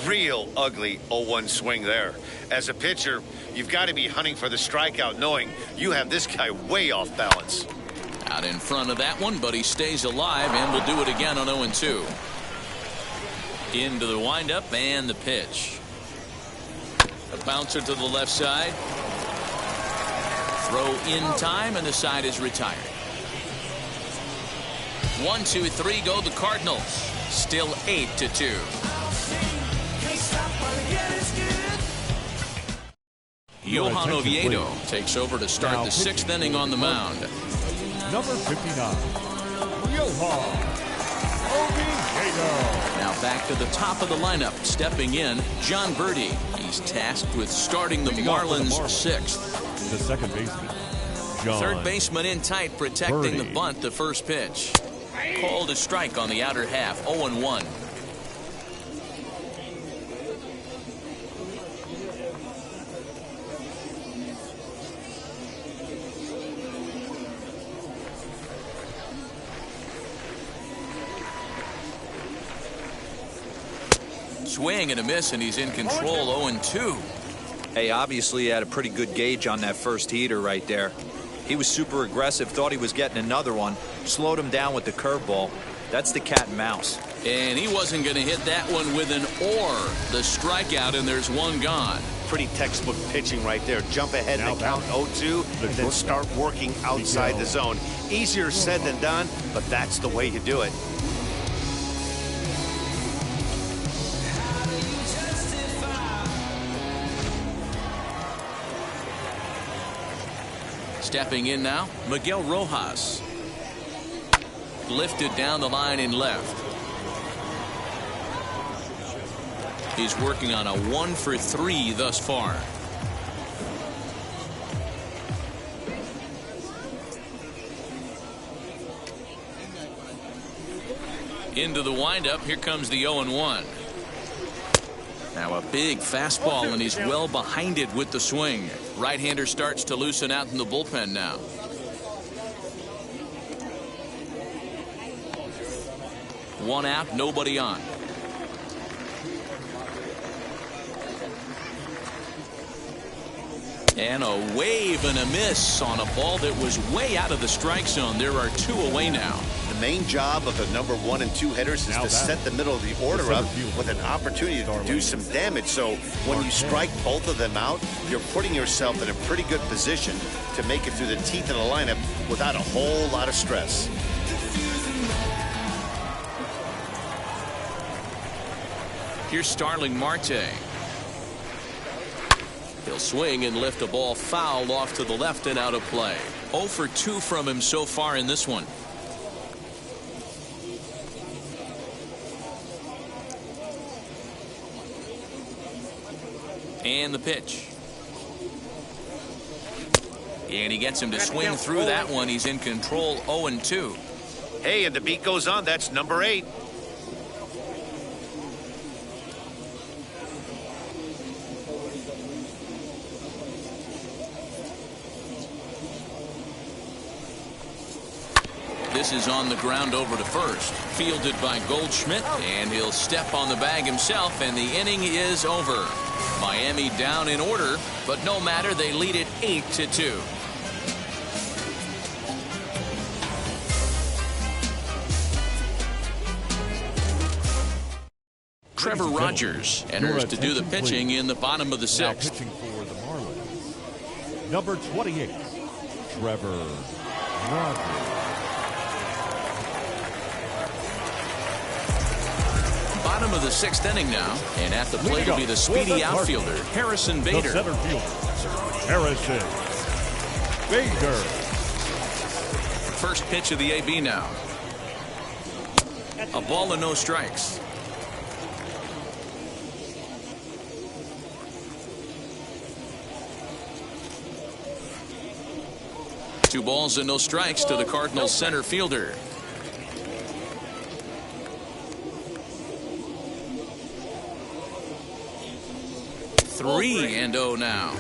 Real ugly 0-1 swing there. As a pitcher, you've got to be hunting for the strikeout, knowing you have this guy way off balance. Out in front of that one, but he stays alive and will do it again on 0-2. Into the windup and the pitch. A bouncer to the left side. Throw in time, and the side is retired. 1, 2, 3 go the Cardinals. Still 8-2. Johan Oviedo takes over to start the 6th inning on the mound. Number 59, Johan Oviedo. Now back to the top of the lineup, stepping in, John Birdie. He's tasked with starting the Marlins 6th. The second baseman, John. Third baseman in tight, protecting the bunt. The first pitch. Called a strike on the outer half. 0-1. Swing and a miss, and he's in control. 0-2. Hey, obviously he had a pretty good gauge on that first heater right there. He was super aggressive, thought he was getting another one, slowed him down with the curveball. That's the cat and mouse. And he wasn't going to hit that one with an or. The strikeout, and there's one gone. Pretty textbook pitching right there. Jump ahead in the count 0-2 and then start working outside the zone. Easier said than done, but that's the way you do it. Stepping in now, Miguel Rojas. Lifted down the line in left. He's working on a 1-for-3 thus far. Into the windup. Here comes the 0-1. Now a big fastball, and he's well behind it with the swing. Right-hander starts to loosen out in the bullpen now. One out, nobody on. And a wave and a miss on a ball that was way out of the strike zone. There are 2 away now. The main job of the number 1 and 2 hitters is to set the middle of the order up with an opportunity to do some damage. So when you strike both of them out, you're putting yourself in a pretty good position to make it through the teeth of the lineup without a whole lot of stress. Here's Starling Marte. He'll swing and lift a ball foul off to the left and out of play. 0-for-2 from him so far in this one. And the pitch. And he gets him to swing through that one. He's in control. 0-2. Hey, and the beat goes on. That's number 8. This is on the ground over to first. Fielded by Goldschmidt, and he'll step on the bag himself, and the inning is over. Miami down in order, but no matter, they lead it 8-2. Trevor Rogers enters to do the pitching in the bottom of the 6th. Pitching for the Marlins, number 28, Trevor Rogers. Bottom of the 6th inning now, and at the plate will be the speedy outfielder, Harrison Bader. The center fielder, Harrison Bader. First pitch of the AB now. A ball and no strikes. Two balls and no strikes to the Cardinals center fielder. 3-0 now.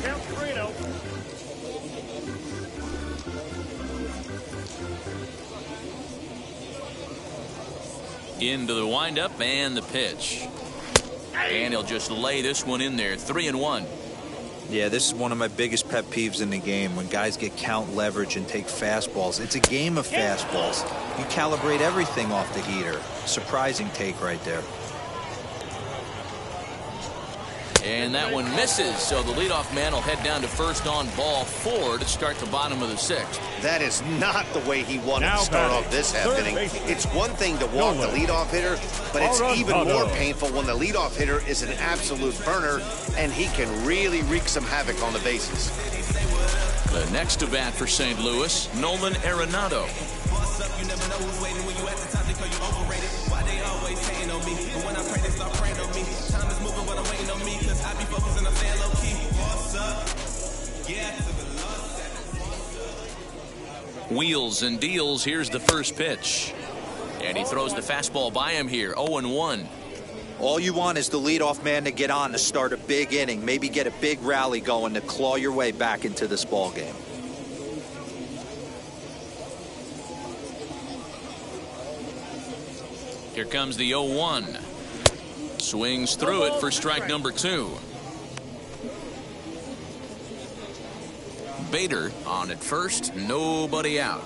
Count 3-0. Into the windup and the pitch. And he'll just lay this one in there. 3-1. Yeah, this is one of my biggest pet peeves in the game, when guys get count leverage and take fastballs. It's a game of fastballs. You calibrate everything off the heater. Surprising take right there. And that one misses, so the leadoff man will head down to first on ball 4 to start the bottom of the 6th. That is not the way he wanted to start off this half inning. It's one thing to walk the leadoff hitter, but it's even more painful when the leadoff hitter is an absolute burner, and he can really wreak some havoc on the bases. The next to bat for St. Louis, Nolan Arenado. Wheels and deals. Here's the first pitch. And he throws the fastball by him here. 0-1. All you want is the leadoff man to get on to start a big inning, maybe get a big rally going to claw your way back into this ball game. Here comes the 0-1. Swings through it for strike number 2. Bader on at first, nobody out.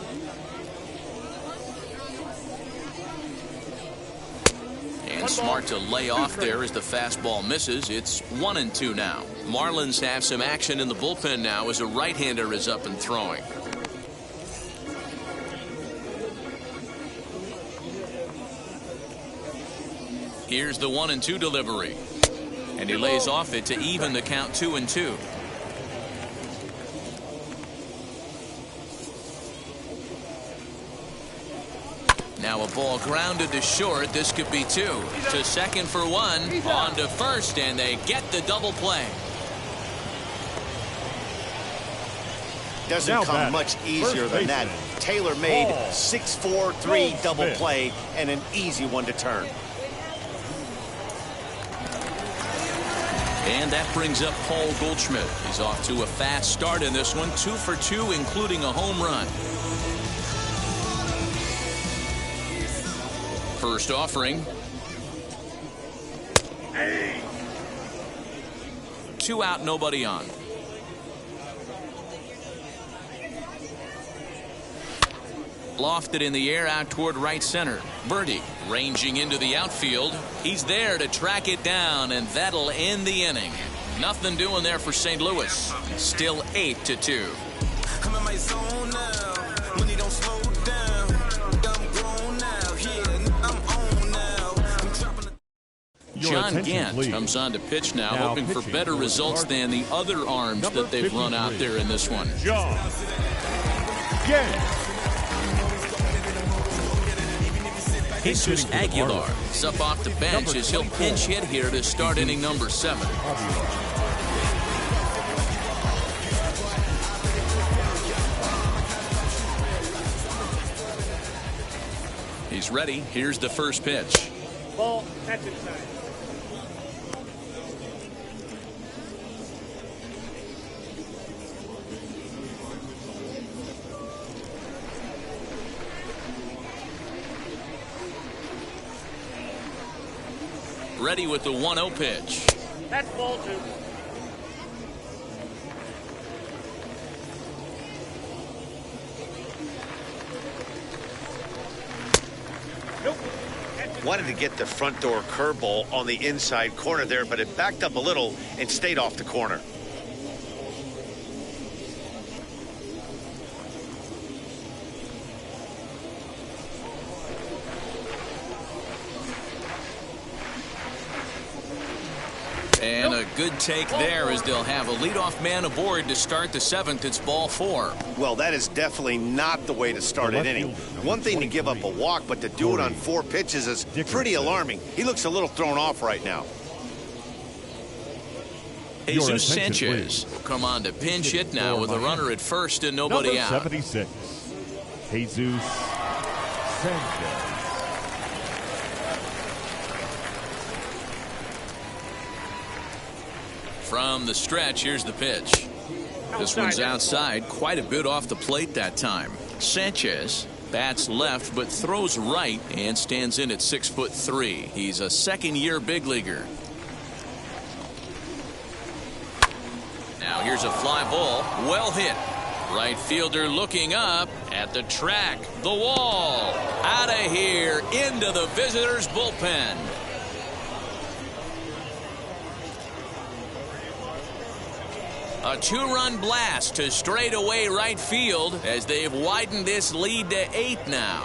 And smart to lay off there as the fastball misses. It's 1-2 now. Marlins have some action in the bullpen now as a right-hander is up and throwing. Here's the 1-2 delivery. And he lays off it to even the count 2-2. Now a ball grounded to short. This could be 2. To second for 1. On to first, and they get the double play. Doesn't come much easier than that. Tailor-made 6-4-3 double play and an easy one to turn. And that brings up Paul Goldschmidt. He's off to a fast start in this one. 2 for 2, including a home run. First offering. 2 out, nobody on. Lofted in the air out toward right center. Birdie ranging into the outfield. He's there to track it down, and that'll end the inning. Nothing doing there for St. Louis. Still 8-2. I'm in my zone now. Money don't slow down. I'm grown now. Yeah, I'm on now. I'm dropping John Gant comes on to pitch now, hoping for better results than the other arms that they've run out there in this one. John Gant. Jesus Aguilar is up off the bench as he'll pinch hit here to start inning number 7. He's ready. Here's the first pitch. Ball, that's inside. Ready with the 1-0 pitch. That's ball 2. Nope. Wanted to get the front door curveball on the inside corner there, but it backed up a little and stayed off the corner. And a good take there as they'll have a leadoff man aboard to start the 7th. It's ball 4. Well, that is definitely not the way to start an inning. One thing to give up a walk, but to do it on 4 pitches is pretty alarming. He looks a little thrown off right now. Jesus Sanchez will come on to pinch hit now with a runner at first and nobody out. 76. Jesus Sanchez. From the stretch, here's the pitch. This one's outside, quite a bit off the plate that time. Sanchez bats left but throws right and stands in at 6'3". He's a second-year big leaguer. Now here's a fly ball, well hit. Right fielder looking up at the track, the wall, out of here into the visitors' bullpen. A 2-run blast to straightaway right field as they've widened this lead to 8 now.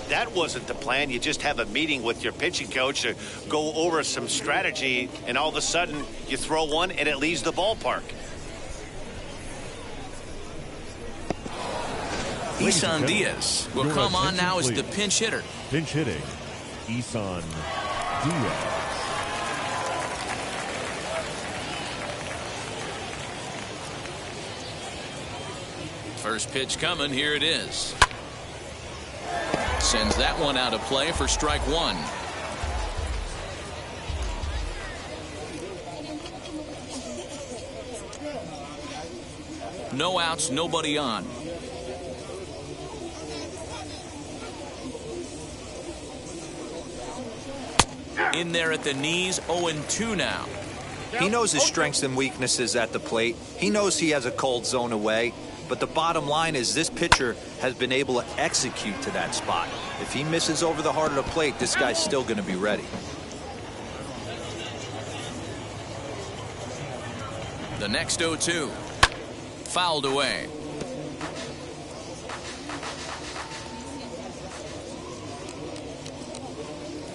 That wasn't the plan. You just have a meeting with your pitching coach to go over some strategy, and all of a sudden you throw one and it leaves the ballpark. Isan Diaz will come on now as the pinch hitter. Pinch hitting, Isan Diaz. First pitch coming. Here it is. Sends that one out of play for strike 1. No outs, nobody on. In there at the knees, 0-2 now. He knows his strengths and weaknesses at the plate. He knows he has a cold zone away. But the bottom line is this pitcher has been able to execute to that spot. If he misses over the heart of the plate, this guy's still going to be ready. The next 0-2. Fouled away.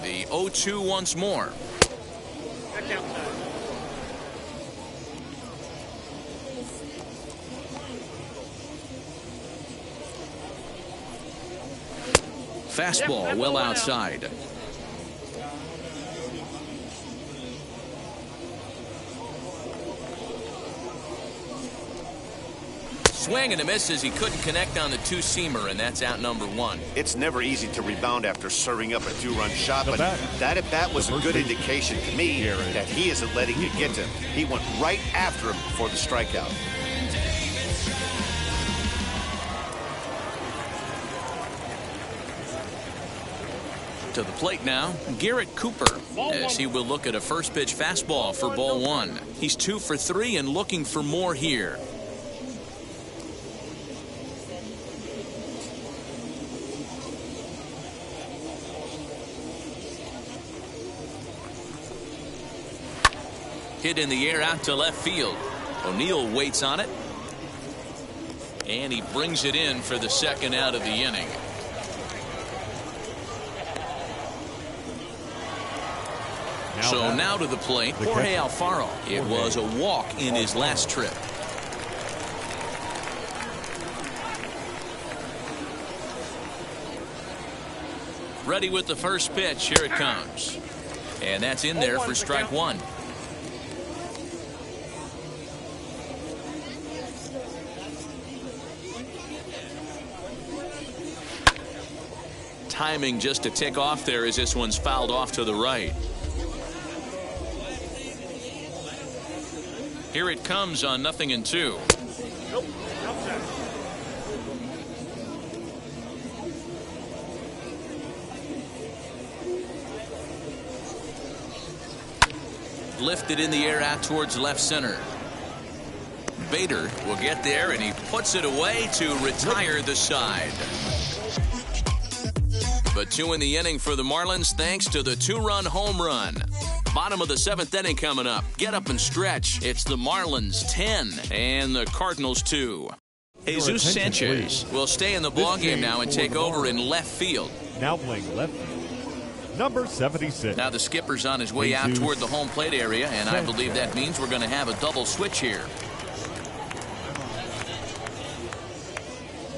The 0-2 once more. That's outside. Fastball well outside. Swing and a miss as he couldn't connect on the two-seamer, and that's out number 1. It's never easy to rebound after serving up a 2-run shot, but bat. that at-bat was a good indication to me that he isn't letting it get to him. He went right after him for the strikeout. To the plate now, Garrett Cooper, as he will look at a first pitch fastball for ball 1. He's 2 for 3 and looking for more here. Hit in the air out to left field. O'Neill waits on it. And he brings it in for the second out of the inning. Now to the plate, Jorge Alfaro. It was a walk in his last trip. Ready with the first pitch. Here it comes. And that's in there for strike 1. Timing just to tick off there as this one's fouled off to the right. Here it comes on 0-2. Nope. Outside. Lifted in the air out towards left center. Bader will get there, and he puts it away to retire the side. But 2 in the inning for the Marlins thanks to the 2-run home run. Bottom of the 7th inning coming up. Get up and stretch. It's the Marlins 10 and the Cardinals 2. Jesus Sanchez will stay in the ballgame now and take over in left field. Now playing left field, number 76. Now the skipper's on his way out toward the home plate area, and I believe that means we're going to have a double switch here.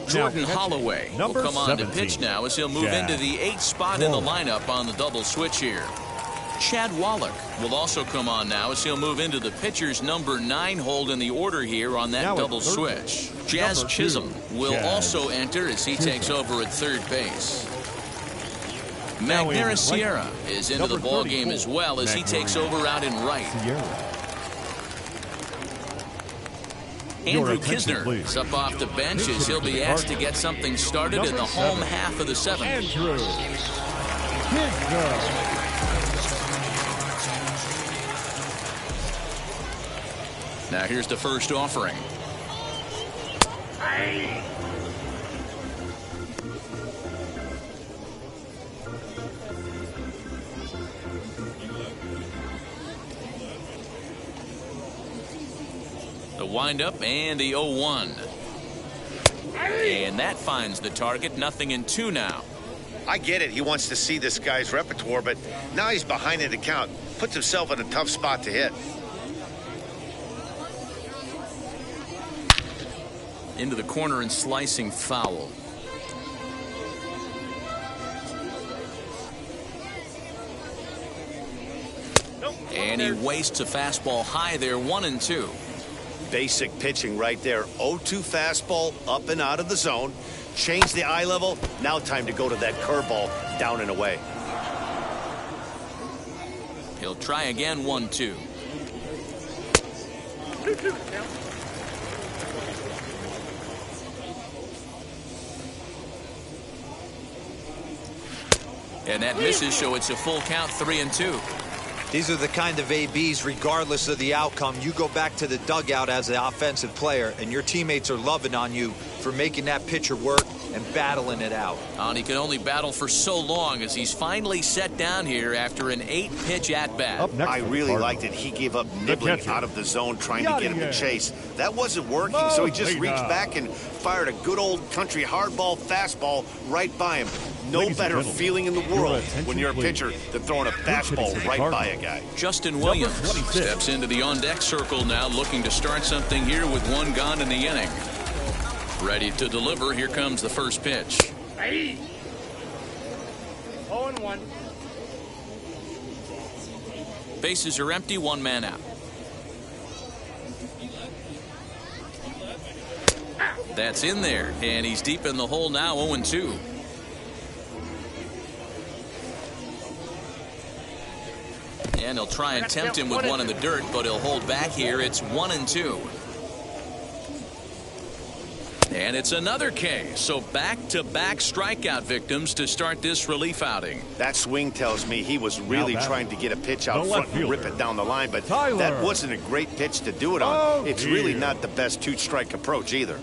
Jordan Holloway will come on to pitch now as he'll move into the 8th spot in the lineup on the double switch here. Chad Wallach will also come on now as he'll move into the pitcher's number 9 hold in the order here on that double switch. Jazz Chisholm will also enter as he takes over at third base. Magneuris Sierra is into the ballgame as well as he takes over out in right. Andrew Kisner is up off the bench as he'll be asked to get something started in the home half of the 7th. Andrew Kisner. Now here's the first offering. The windup and the 0-1. And that finds the target. 0-2 now. I get it. He wants to see this guy's repertoire, but now he's behind in the count. Puts himself in a tough spot to hit. Into the corner and slicing foul. And he wastes a fastball high there. 1-2. Basic pitching right there. 0-2 fastball up and out of the zone. Change the eye level. Now time to go to that curveball down and away. He'll try again. 1-2. 2-2 count. And that misses, so it's a full count, 3-2. These are the kind of ABs, regardless of the outcome, you go back to the dugout as an offensive player, and your teammates are loving on you for making that pitcher work and battling it out. And he can only battle for so long as he's finally set down here after an 8-pitch at-bat. Up next I for the really Cardinals, liked it. He gave up nibbling catcher. out of the zone, trying to get him to chase. That wasn't working, so he just reached back and fired a good old country hardball fastball right by him. No Ladies and better gentlemen, feeling in the your world attention, when you're a please. pitcher than throwing a fastball hitting to the right by a Cardinals. guy. Justin Williams 26. steps into the on-deck circle now, looking to start something here with one gone in the inning. Ready to deliver. Here comes the first pitch. Hey. 0-1. Bases are empty, one man out. That's in there, and he's deep in the hole now, 0-2. And he'll try and tempt him with one in the dirt, but he'll hold back here. It's 1-2. And it's another K. So back-to-back strikeout victims to start this relief outing. That swing tells me he was really trying to get a pitch out the front left and rip fielder, it down the line, but Tyler. that wasn't a great pitch to do it on. Oh, it's really dear. not the best two-strike approach either.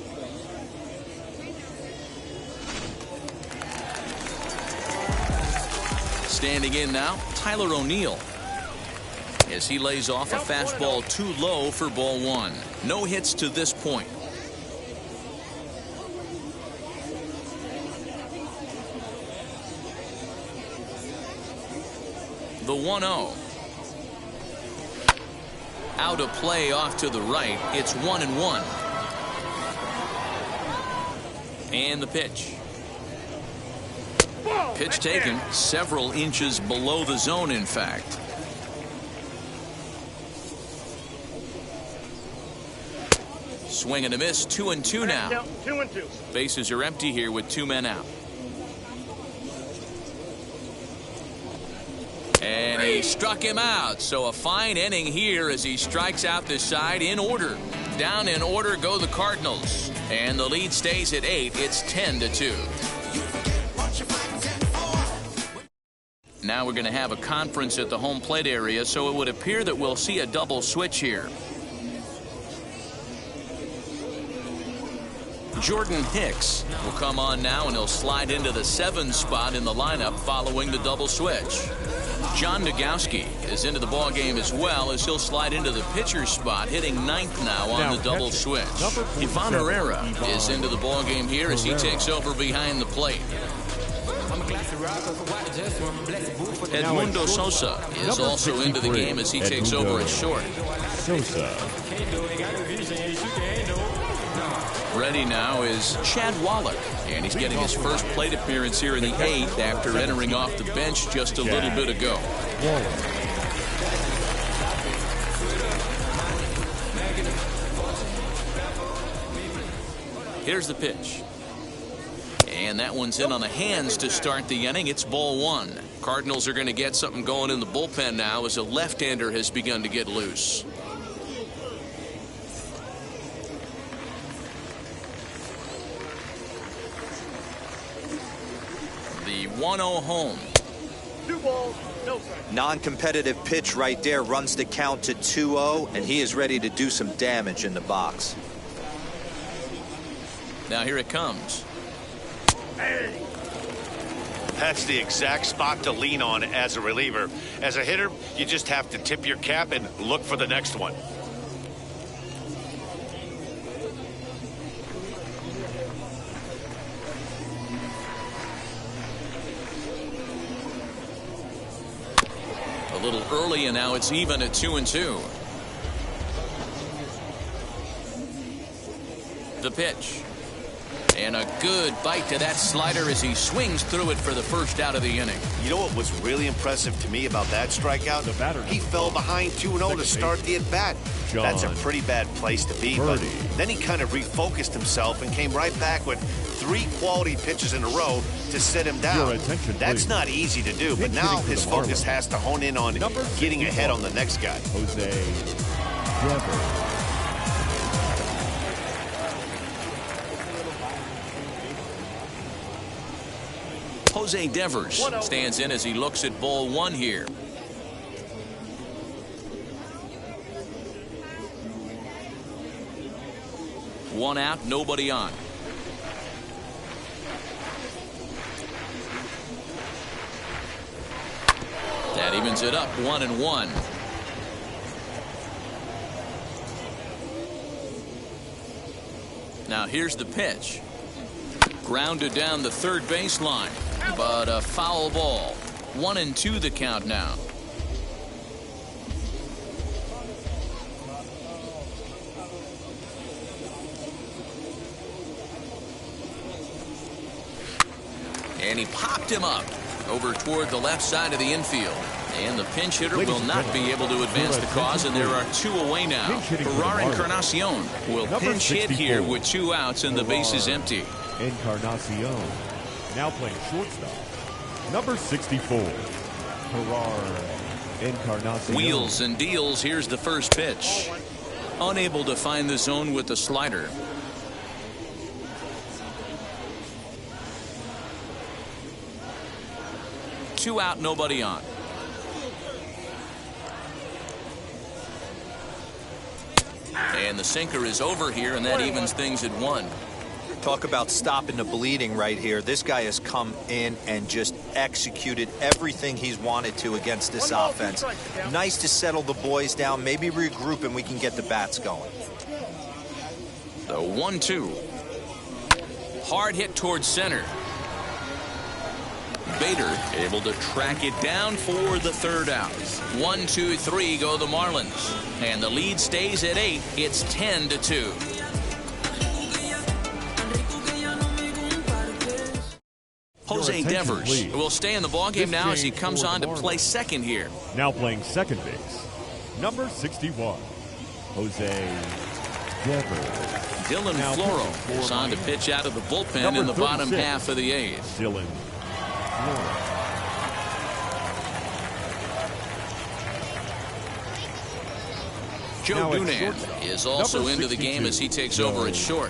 Standing in now, Tyler O'Neill. As he lays off a fastball too low for ball one. No hits to this point. The 1-0. Out of play off to the right. It's 1-1. And the pitch. Pitch taken several inches below the zone, in fact. Swing and a miss, 2-2 now. 2-2. Bases are empty here with two men out. And he struck him out. So a fine inning here as he strikes out this side in order. Down in order go the Cardinals. And the lead stays at 8. It's 10-2. Now we're going to have a conference at the home plate area, so it would appear that we'll see a double switch here. Jordan Hicks will come on now, and he'll slide into the 7 spot in the lineup following the double switch. John Nagowski is into the ball game as well, as he'll slide into the pitcher's spot, hitting 9th now on the double switch. Ivan Herrera is into the ball game here as he takes over behind the plate. Edmundo Sosa is also into the game as he takes over at short. Sosa. Ready now is Chad Wallach, and he's getting his first plate appearance here in the 8th after entering off the bench just a little bit ago. Here's the pitch. And that one's in on the hands to start the inning. It's ball one. Cardinals are going to get something going in the bullpen now as a left-hander has begun to get loose. The 1-0 home. 2 balls, no strikes. Non-competitive pitch right there runs the count to 2-0, and he is ready to do some damage in the box. Now here it comes. That's the exact spot to lean on as a reliever. As a hitter, you just have to tip your cap and look for the next one. A little early, and now it's even at 2-2. The pitch. And a good bite to that slider as he swings through it for the first out of the inning. You know what was really impressive to me about that strikeout? The batter He fell behind 2-0 to start the at-bat. That's a pretty bad place to be, but then he kind of refocused himself and came right back with 3 quality pitches in a row to set him down. Your attention, That's please. not easy to do, but now his focus has to hone in on getting ahead on the next guy. Jose Dever. Jose Devers stands in as he looks at ball one here. One out, nobody on. That evens it up 1-1. Now here's the pitch. Grounded down the third baseline, but a foul ball. 1-2 the count now. And he popped him up over toward the left side of the infield. And the pinch hitter will not be able to advance the cause, and there are 2 away now. Gerard Encarnacion will pinch hit here with 2 outs and the bases empty. Encarnacion now playing shortstop. Number 64, Gerard Encarnacion. Wheels and deals. Here's the first pitch. Unable to find the zone with the slider. Two out, nobody on. And the sinker is over here, and that evens things at 1. Talk about stopping the bleeding right here. This guy has come in and just executed everything he's wanted to against this offense. Nice to settle the boys down, maybe regroup, and we can get the bats going. The 1-2. Hard hit towards center. Bader able to track it down for the third out. 1, 2, 3 go the Marlins. And the lead stays at 8. It's 10-2. Jose Devers will stay in the ballgame now as he comes on to play second here. Now playing second base, number 61, Jose Devers. Dylan Floro is on to pitch out of the bullpen in the bottom half of the 8th. Dylan Floro. Joe Dunan is also into the game as he takes over at short.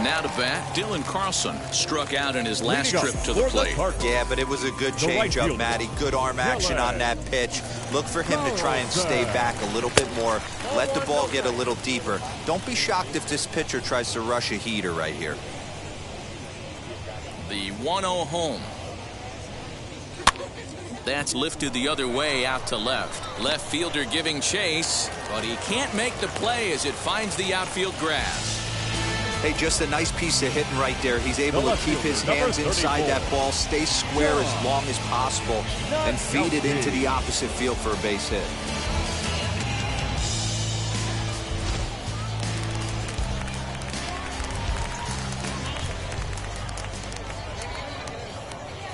Now to bat, Dylan Carlson struck out in his last trip to the plate. Yeah, but it was a good changeup, Matty. Good arm action on that pitch. Look for him to try and stay back a little bit more. Let the ball get a little deeper. Don't be shocked if this pitcher tries to rush a heater right here. The 1-0 home. That's lifted the other way out to left. Left fielder giving chase, but he can't make the play as it finds the outfield grass. Hey, just a nice piece of hitting right there. He's able to keep his hands inside that ball, stay square as long as possible, and feed it into the opposite field for a base hit.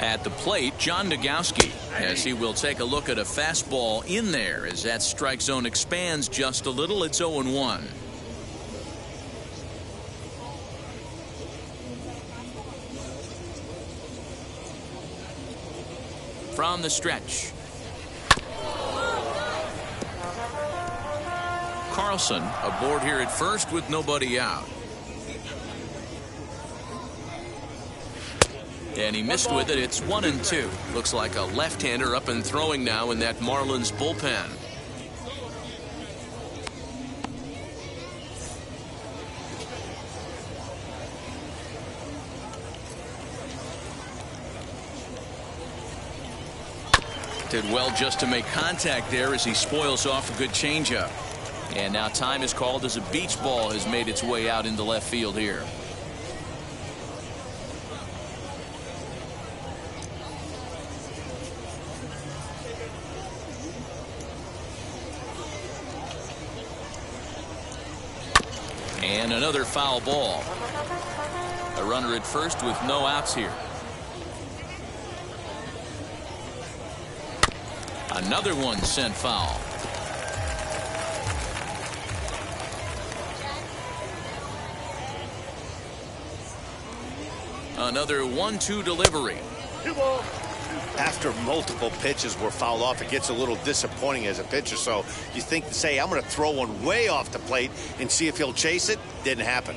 At the plate, John Nagowski, as he will take a look at a fastball in there as that strike zone expands just a little. It's 0-1. From the stretch. Carlson aboard here at first with nobody out. And he missed with it. It's 1-2. Looks like a left-hander up and throwing now in that Marlins bullpen. Did well just to make contact there as he spoils off a good changeup. And now time is called as a beach ball has made its way out into left field here. And another foul ball. A runner at first with no outs here. Another one sent foul. Another 1-2 delivery. After multiple pitches were fouled off, it gets a little disappointing as a pitcher. So you think to say, I'm going to throw one way off the plate and see if he'll chase it. Didn't happen.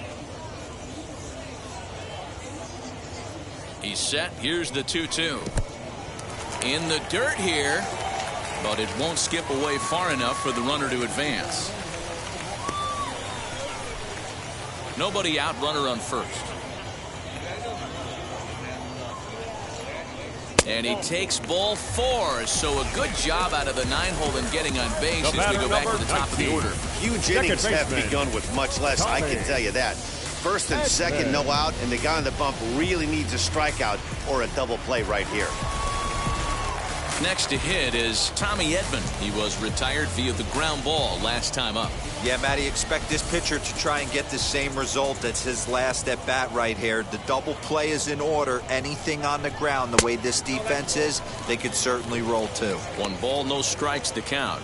He's set. Here's the 2-2. In the dirt here, but it won't skip away far enough for the runner to advance. Nobody out, runner on first. And he takes ball 4, so a good job out of the 9-hole in getting on base as we go back to the top of the order. Huge innings have begun with much less, I can tell you that. First and second, no out, and the guy on the bump really needs a strikeout or a double play right here. Next to hit is Tommy Edman. He was retired via the ground ball last time up. Yeah, Matty, expect this pitcher to try and get the same result as his last at bat right here. The double play is in order. Anything on the ground, the way this defense is, they could certainly roll 2. 1 ball, no strikes to count.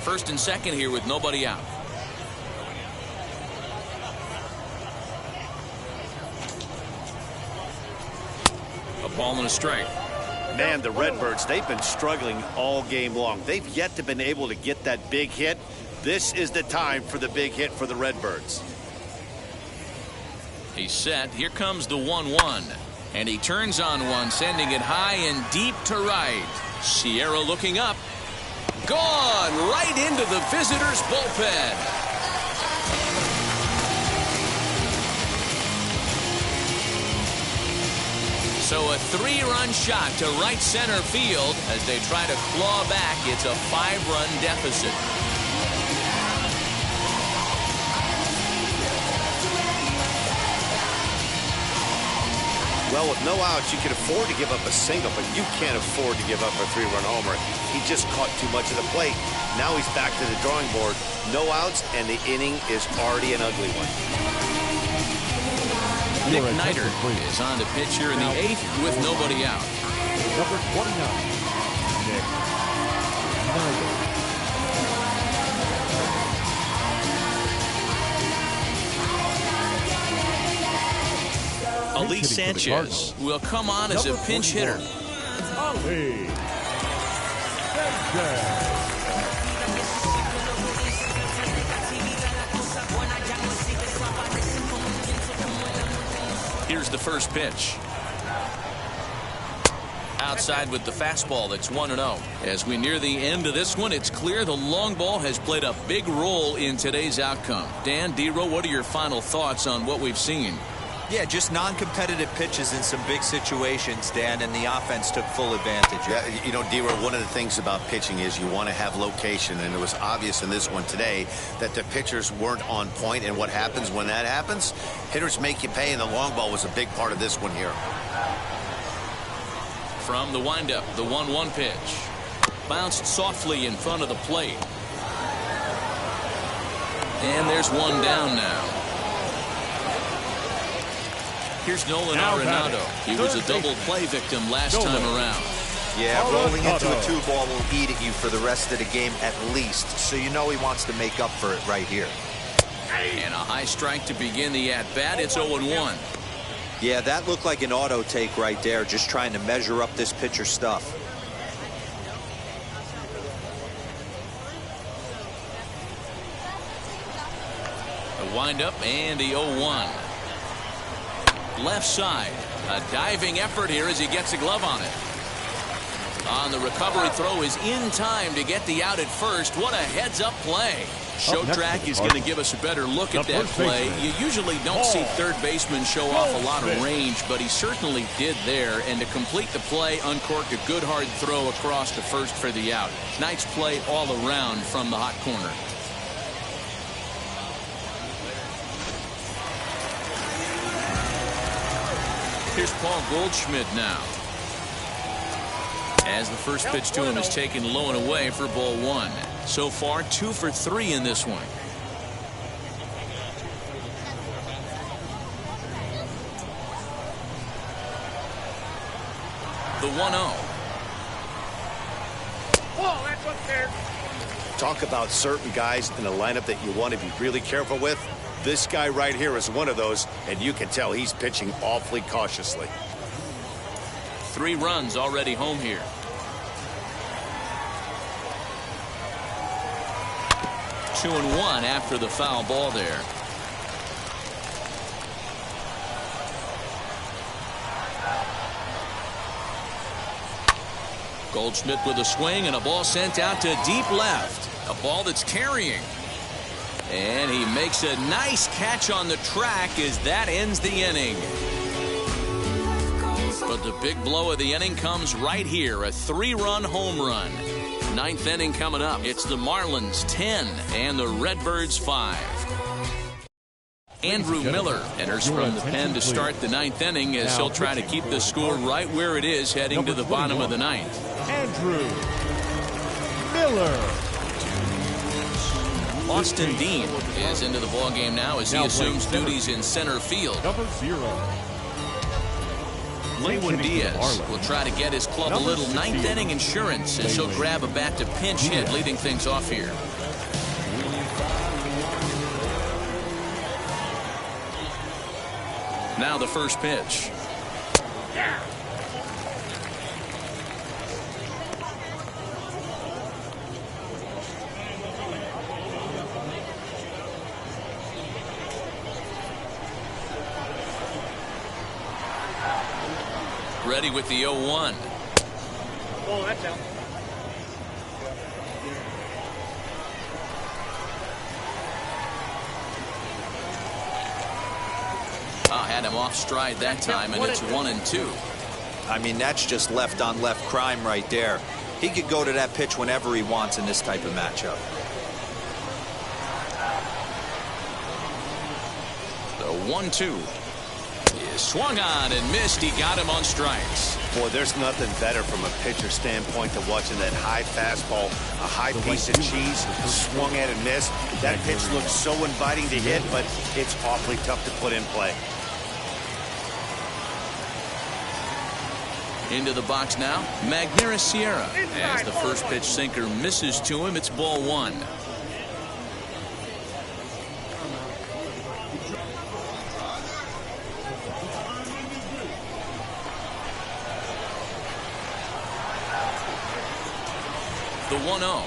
First and second here with nobody out. A ball and a strike. Man, the Redbirds, they've been struggling all game long. They've yet to been able to get that big hit. This is the time for the big hit for the Redbirds. He's set. Here comes the 1-1. And he turns on one, sending it high and deep to right. Sierra looking up. Gone right into the visitors' bullpen. So a 3-run shot to right center field as they try to claw back. It's a 5-run deficit. Well, with no outs, you can afford to give up a single, but you can't afford to give up a 3-run homer. He just caught too much of the plate. Now he's back to the drawing board. No outs, and the inning is already an ugly one. Nick Neidert is on the pitch here in the 8th with nobody out. Number 29, Nick Neidert. Ali Sanchez will come on as a pinch hitter. Ali Sanchez. Here's the first pitch. Outside with the fastball. That's 1-0. As we near the end of this one, it's clear the long ball has played a big role in today's outcome. Dan, D-Row, what are your final thoughts on what we've seen? Yeah, just non-competitive pitches in some big situations, Dan, and the offense took full advantage. Yeah, you know, D-Row, one of the things about pitching is you want to have location, and it was obvious in this one today that the pitchers weren't on point, and what happens when that happens? Hitters make you pay, and the long ball was a big part of this one here. From the windup, the 1-1 pitch. Bounced softly in front of the plate. And there's one down now. Here's Nolan Arenado. He was a double play victim last time around. Yeah, rolling into a 2-ball will eat at you for the rest of the game at least. So you know he wants to make up for it right here. And a high strike to begin the at-bat. It's 0-1. Yeah, that looked like an auto take right there, just trying to measure up this pitcher stuff. The windup and the 0-1. Left side. A diving effort here as he gets a glove on it. On the recovery throw is in time to get the out at first. What a heads-up play. Show Track is going to give us a better look at that play. You usually don't see third basemen show off a lot of range, but he certainly did there. And to complete the play, uncorked a good hard throw across to first for the out. Nice play all around from the hot corner. Here's Paul Goldschmidt now. As the first pitch to him is taken low and away for ball 1. So far, 2 for 3 in this one. The 1-0. Whoa, that's unfair. Talk about certain guys in a lineup that you want to be really careful with. This guy right here is one of those, and you can tell he's pitching awfully cautiously. 3 runs already home here. 2 2-1 after the foul ball there. Goldschmidt with a swing and a ball sent out to deep left. A ball that's carrying. And he makes a nice catch on the track as that ends the inning. But the big blow of the inning comes right here. A 3-run home run. Ninth inning coming up. It's the Marlins 10 and the Redbirds 5. Andrew Miller enters from the pen to start the ninth inning as he'll try to keep the score right where it is heading to the bottom of the ninth. Andrew Miller. Austin Dean is into the ballgame now as he assumes duties in center field. Number 0. Lewin Diaz will try to get his club a little ninth inning insurance as he'll grab a bat to pinch hit, leading things off here. Now the first pitch. Ready with the 0-1. Oh, that's out. Had him off stride that time, and it's 1-2. I mean, that's just left on left crime right there. He could go to that pitch whenever he wants in this type of matchup. The 1-2 is swung on and missed. He got him on strikes. Boy, there's nothing better from a pitcher standpoint than watching that high fastball, a high piece of cheese, swung at and missed. That pitch looks so inviting to hit, but it's awfully tough to put in play. Into the box now, Magneuris Sierra. As the first pitch sinker misses to him, it's ball 1. The 1-0.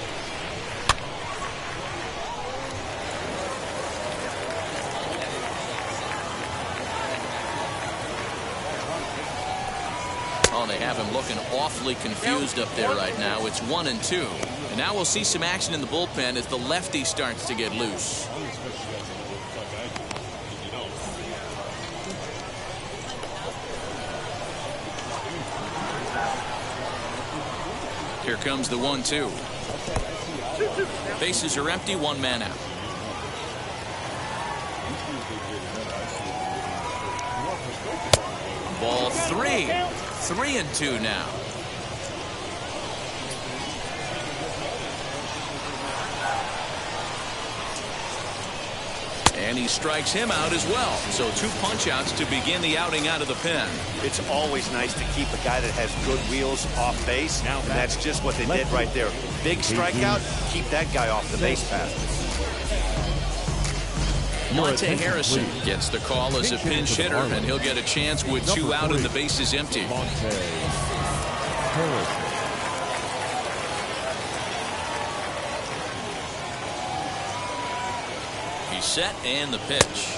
Oh, they have him looking awfully confused up there right now. It's 1-2. And now we'll see some action in the bullpen as the lefty starts to get loose. Here comes the 1-2. Bases are empty, one man out. Ball 3. 3-2 now. And he strikes him out as well. So 2 punch-outs to begin the outing out of the pen. It's always nice to keep a guy that has good wheels off base. And that's just what they did right there. Big strikeout, keep that guy off the base path. Monte Harrison gets the call as a pinch hitter, and he'll get a chance with 2 out and the bases empty. He's set and the pitch.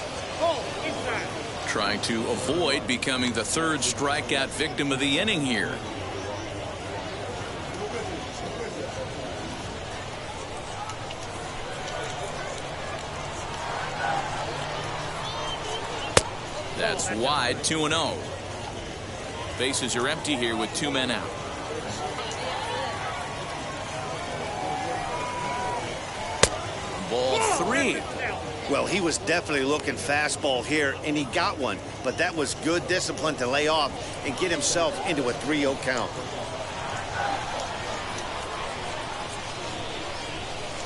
Trying to avoid becoming the 3rd strikeout victim of the inning here. That's wide, 2-0. Bases are empty here with 2 men out. Ball 3. Well, he was definitely looking fastball here, and he got one. But that was good discipline to lay off and get himself into a 3-0 count.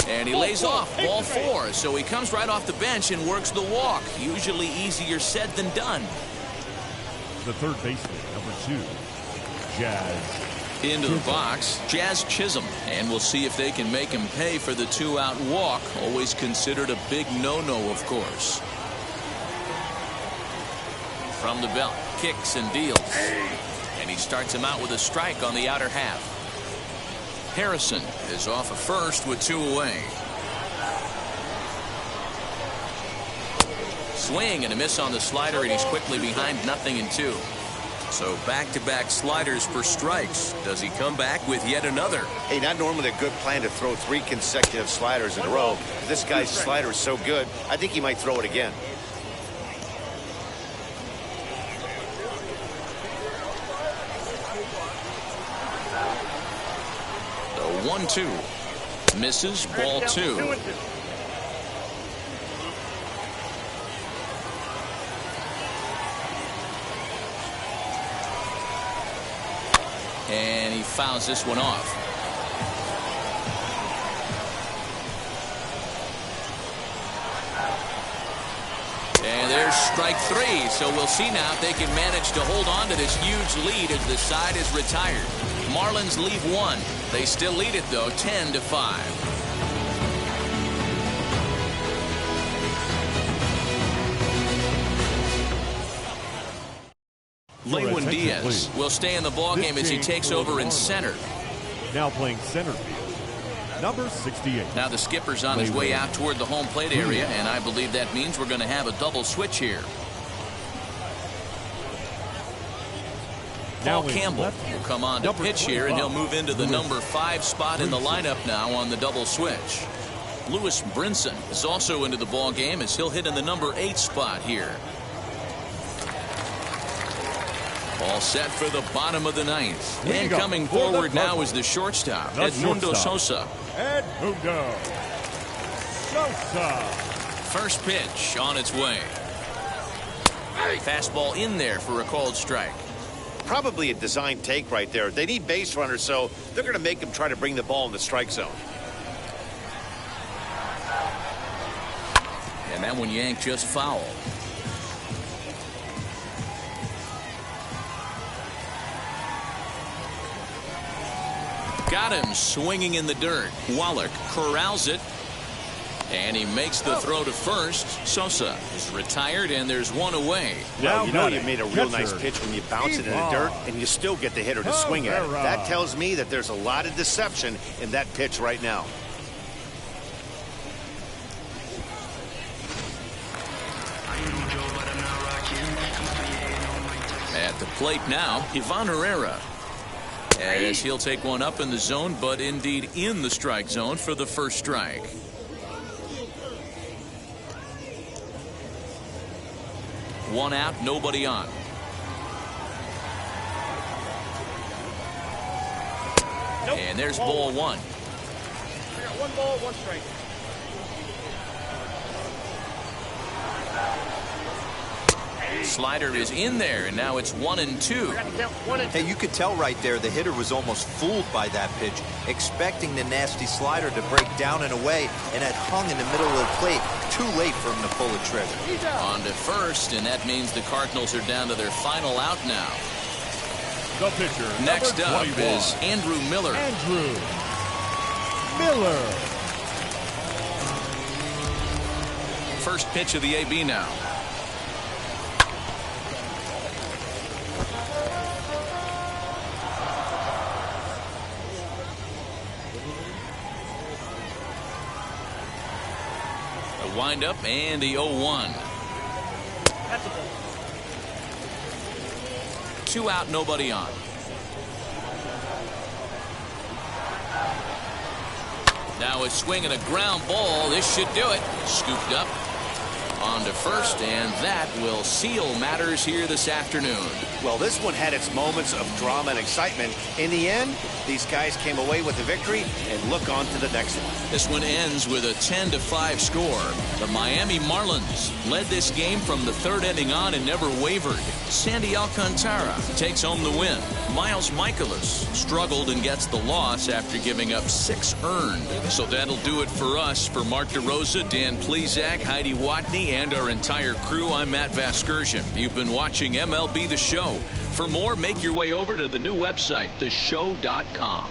And he lays off, ball 4. So he comes right off the bench and works the walk. Usually easier said than done. The third baseman, number 2, Jazz. Into the box, Jazz Chisholm. And we'll see if they can make him pay for the 2-out walk. Always considered a big no-no, of course. From the belt, kicks and deals. And he starts him out with a strike on the outer half. Harrison is off of first with 2 away. swing and a miss on the slider, and he's quickly behind 0-2. So back-to-back sliders for strikes. Does he come back with yet another? Hey, not normally a good plan to throw 3 consecutive sliders in a row. This guy's slider is so good, I think he might throw it again. The 1-2. Misses, ball 2. And he fouls this one off. And there's strike 3. So we'll see now if they can manage to hold on to this huge lead as the side is retired. Marlins leave 1. They still lead it, though, 10-5. Lewin Diaz will stay in the ballgame as he takes over in center. Now playing center field, number 68. Now the skipper's on his way out toward the home plate area, and I believe that means we're going to have a double switch here. Paul Campbell will come on to pitch here, and he'll move into the number 5 spot in the lineup now on the double switch. Lewis Brinson is also into the ballgame as he'll hit in the number 8 spot here. All set for the bottom of the 9th. And coming forward now is the shortstop, Edmundo Sosa. Edmundo Sosa. First pitch on its way. Fastball in there for a called strike. Probably a design take right there. They need base runners, so they're going to make them try to bring the ball in the strike zone. And that one yanked just foul. Got him swinging in the dirt. Wallach corrals it, and he makes the throw to first. Sosa is retired, and there's one away. Well, you know you made a real nice pitch when you bounce it in the dirt, and you still get the hitter to swing at it. That tells me that there's a lot of deception in that pitch right now. At the plate now, Ivan Herrera, as he'll take one up in the zone, but indeed in the strike zone for the first strike. One out, nobody on. And there's ball 1. I got 1 ball, 1 strike. Slider is in there, and now it's 1-2. Hey, you could tell right there the hitter was almost fooled by that pitch, expecting the nasty slider to break down and away, and had hung in the middle of the plate. Too late for him to pull the trigger. On to first, and that means the Cardinals are down to their final out now. The pitcher, next up 21. is Andrew Miller. Andrew Miller. First pitch of the AB now. A windup and the 0-1. That's a ball. 2 out, nobody on. Now a swing and a ground ball. This should do it. Scooped up. On to first, and that will seal matters here this afternoon. Well, this one had its moments of drama and excitement. In the end, these guys came away with the victory and look on to the next one. This one ends with a 10-5 score. The Miami Marlins led this game from the 3rd inning on and never wavered. Sandy Alcantara takes home the win. Miles Michaelis struggled and gets the loss after giving up 6 earned. So that'll do it for us. For Mark DeRosa, Dan Plezak, Heidi Watney, and our entire crew, I'm Matt Vasgersian. You've been watching MLB The Show. For more, make your way over to the new website, theshow.com.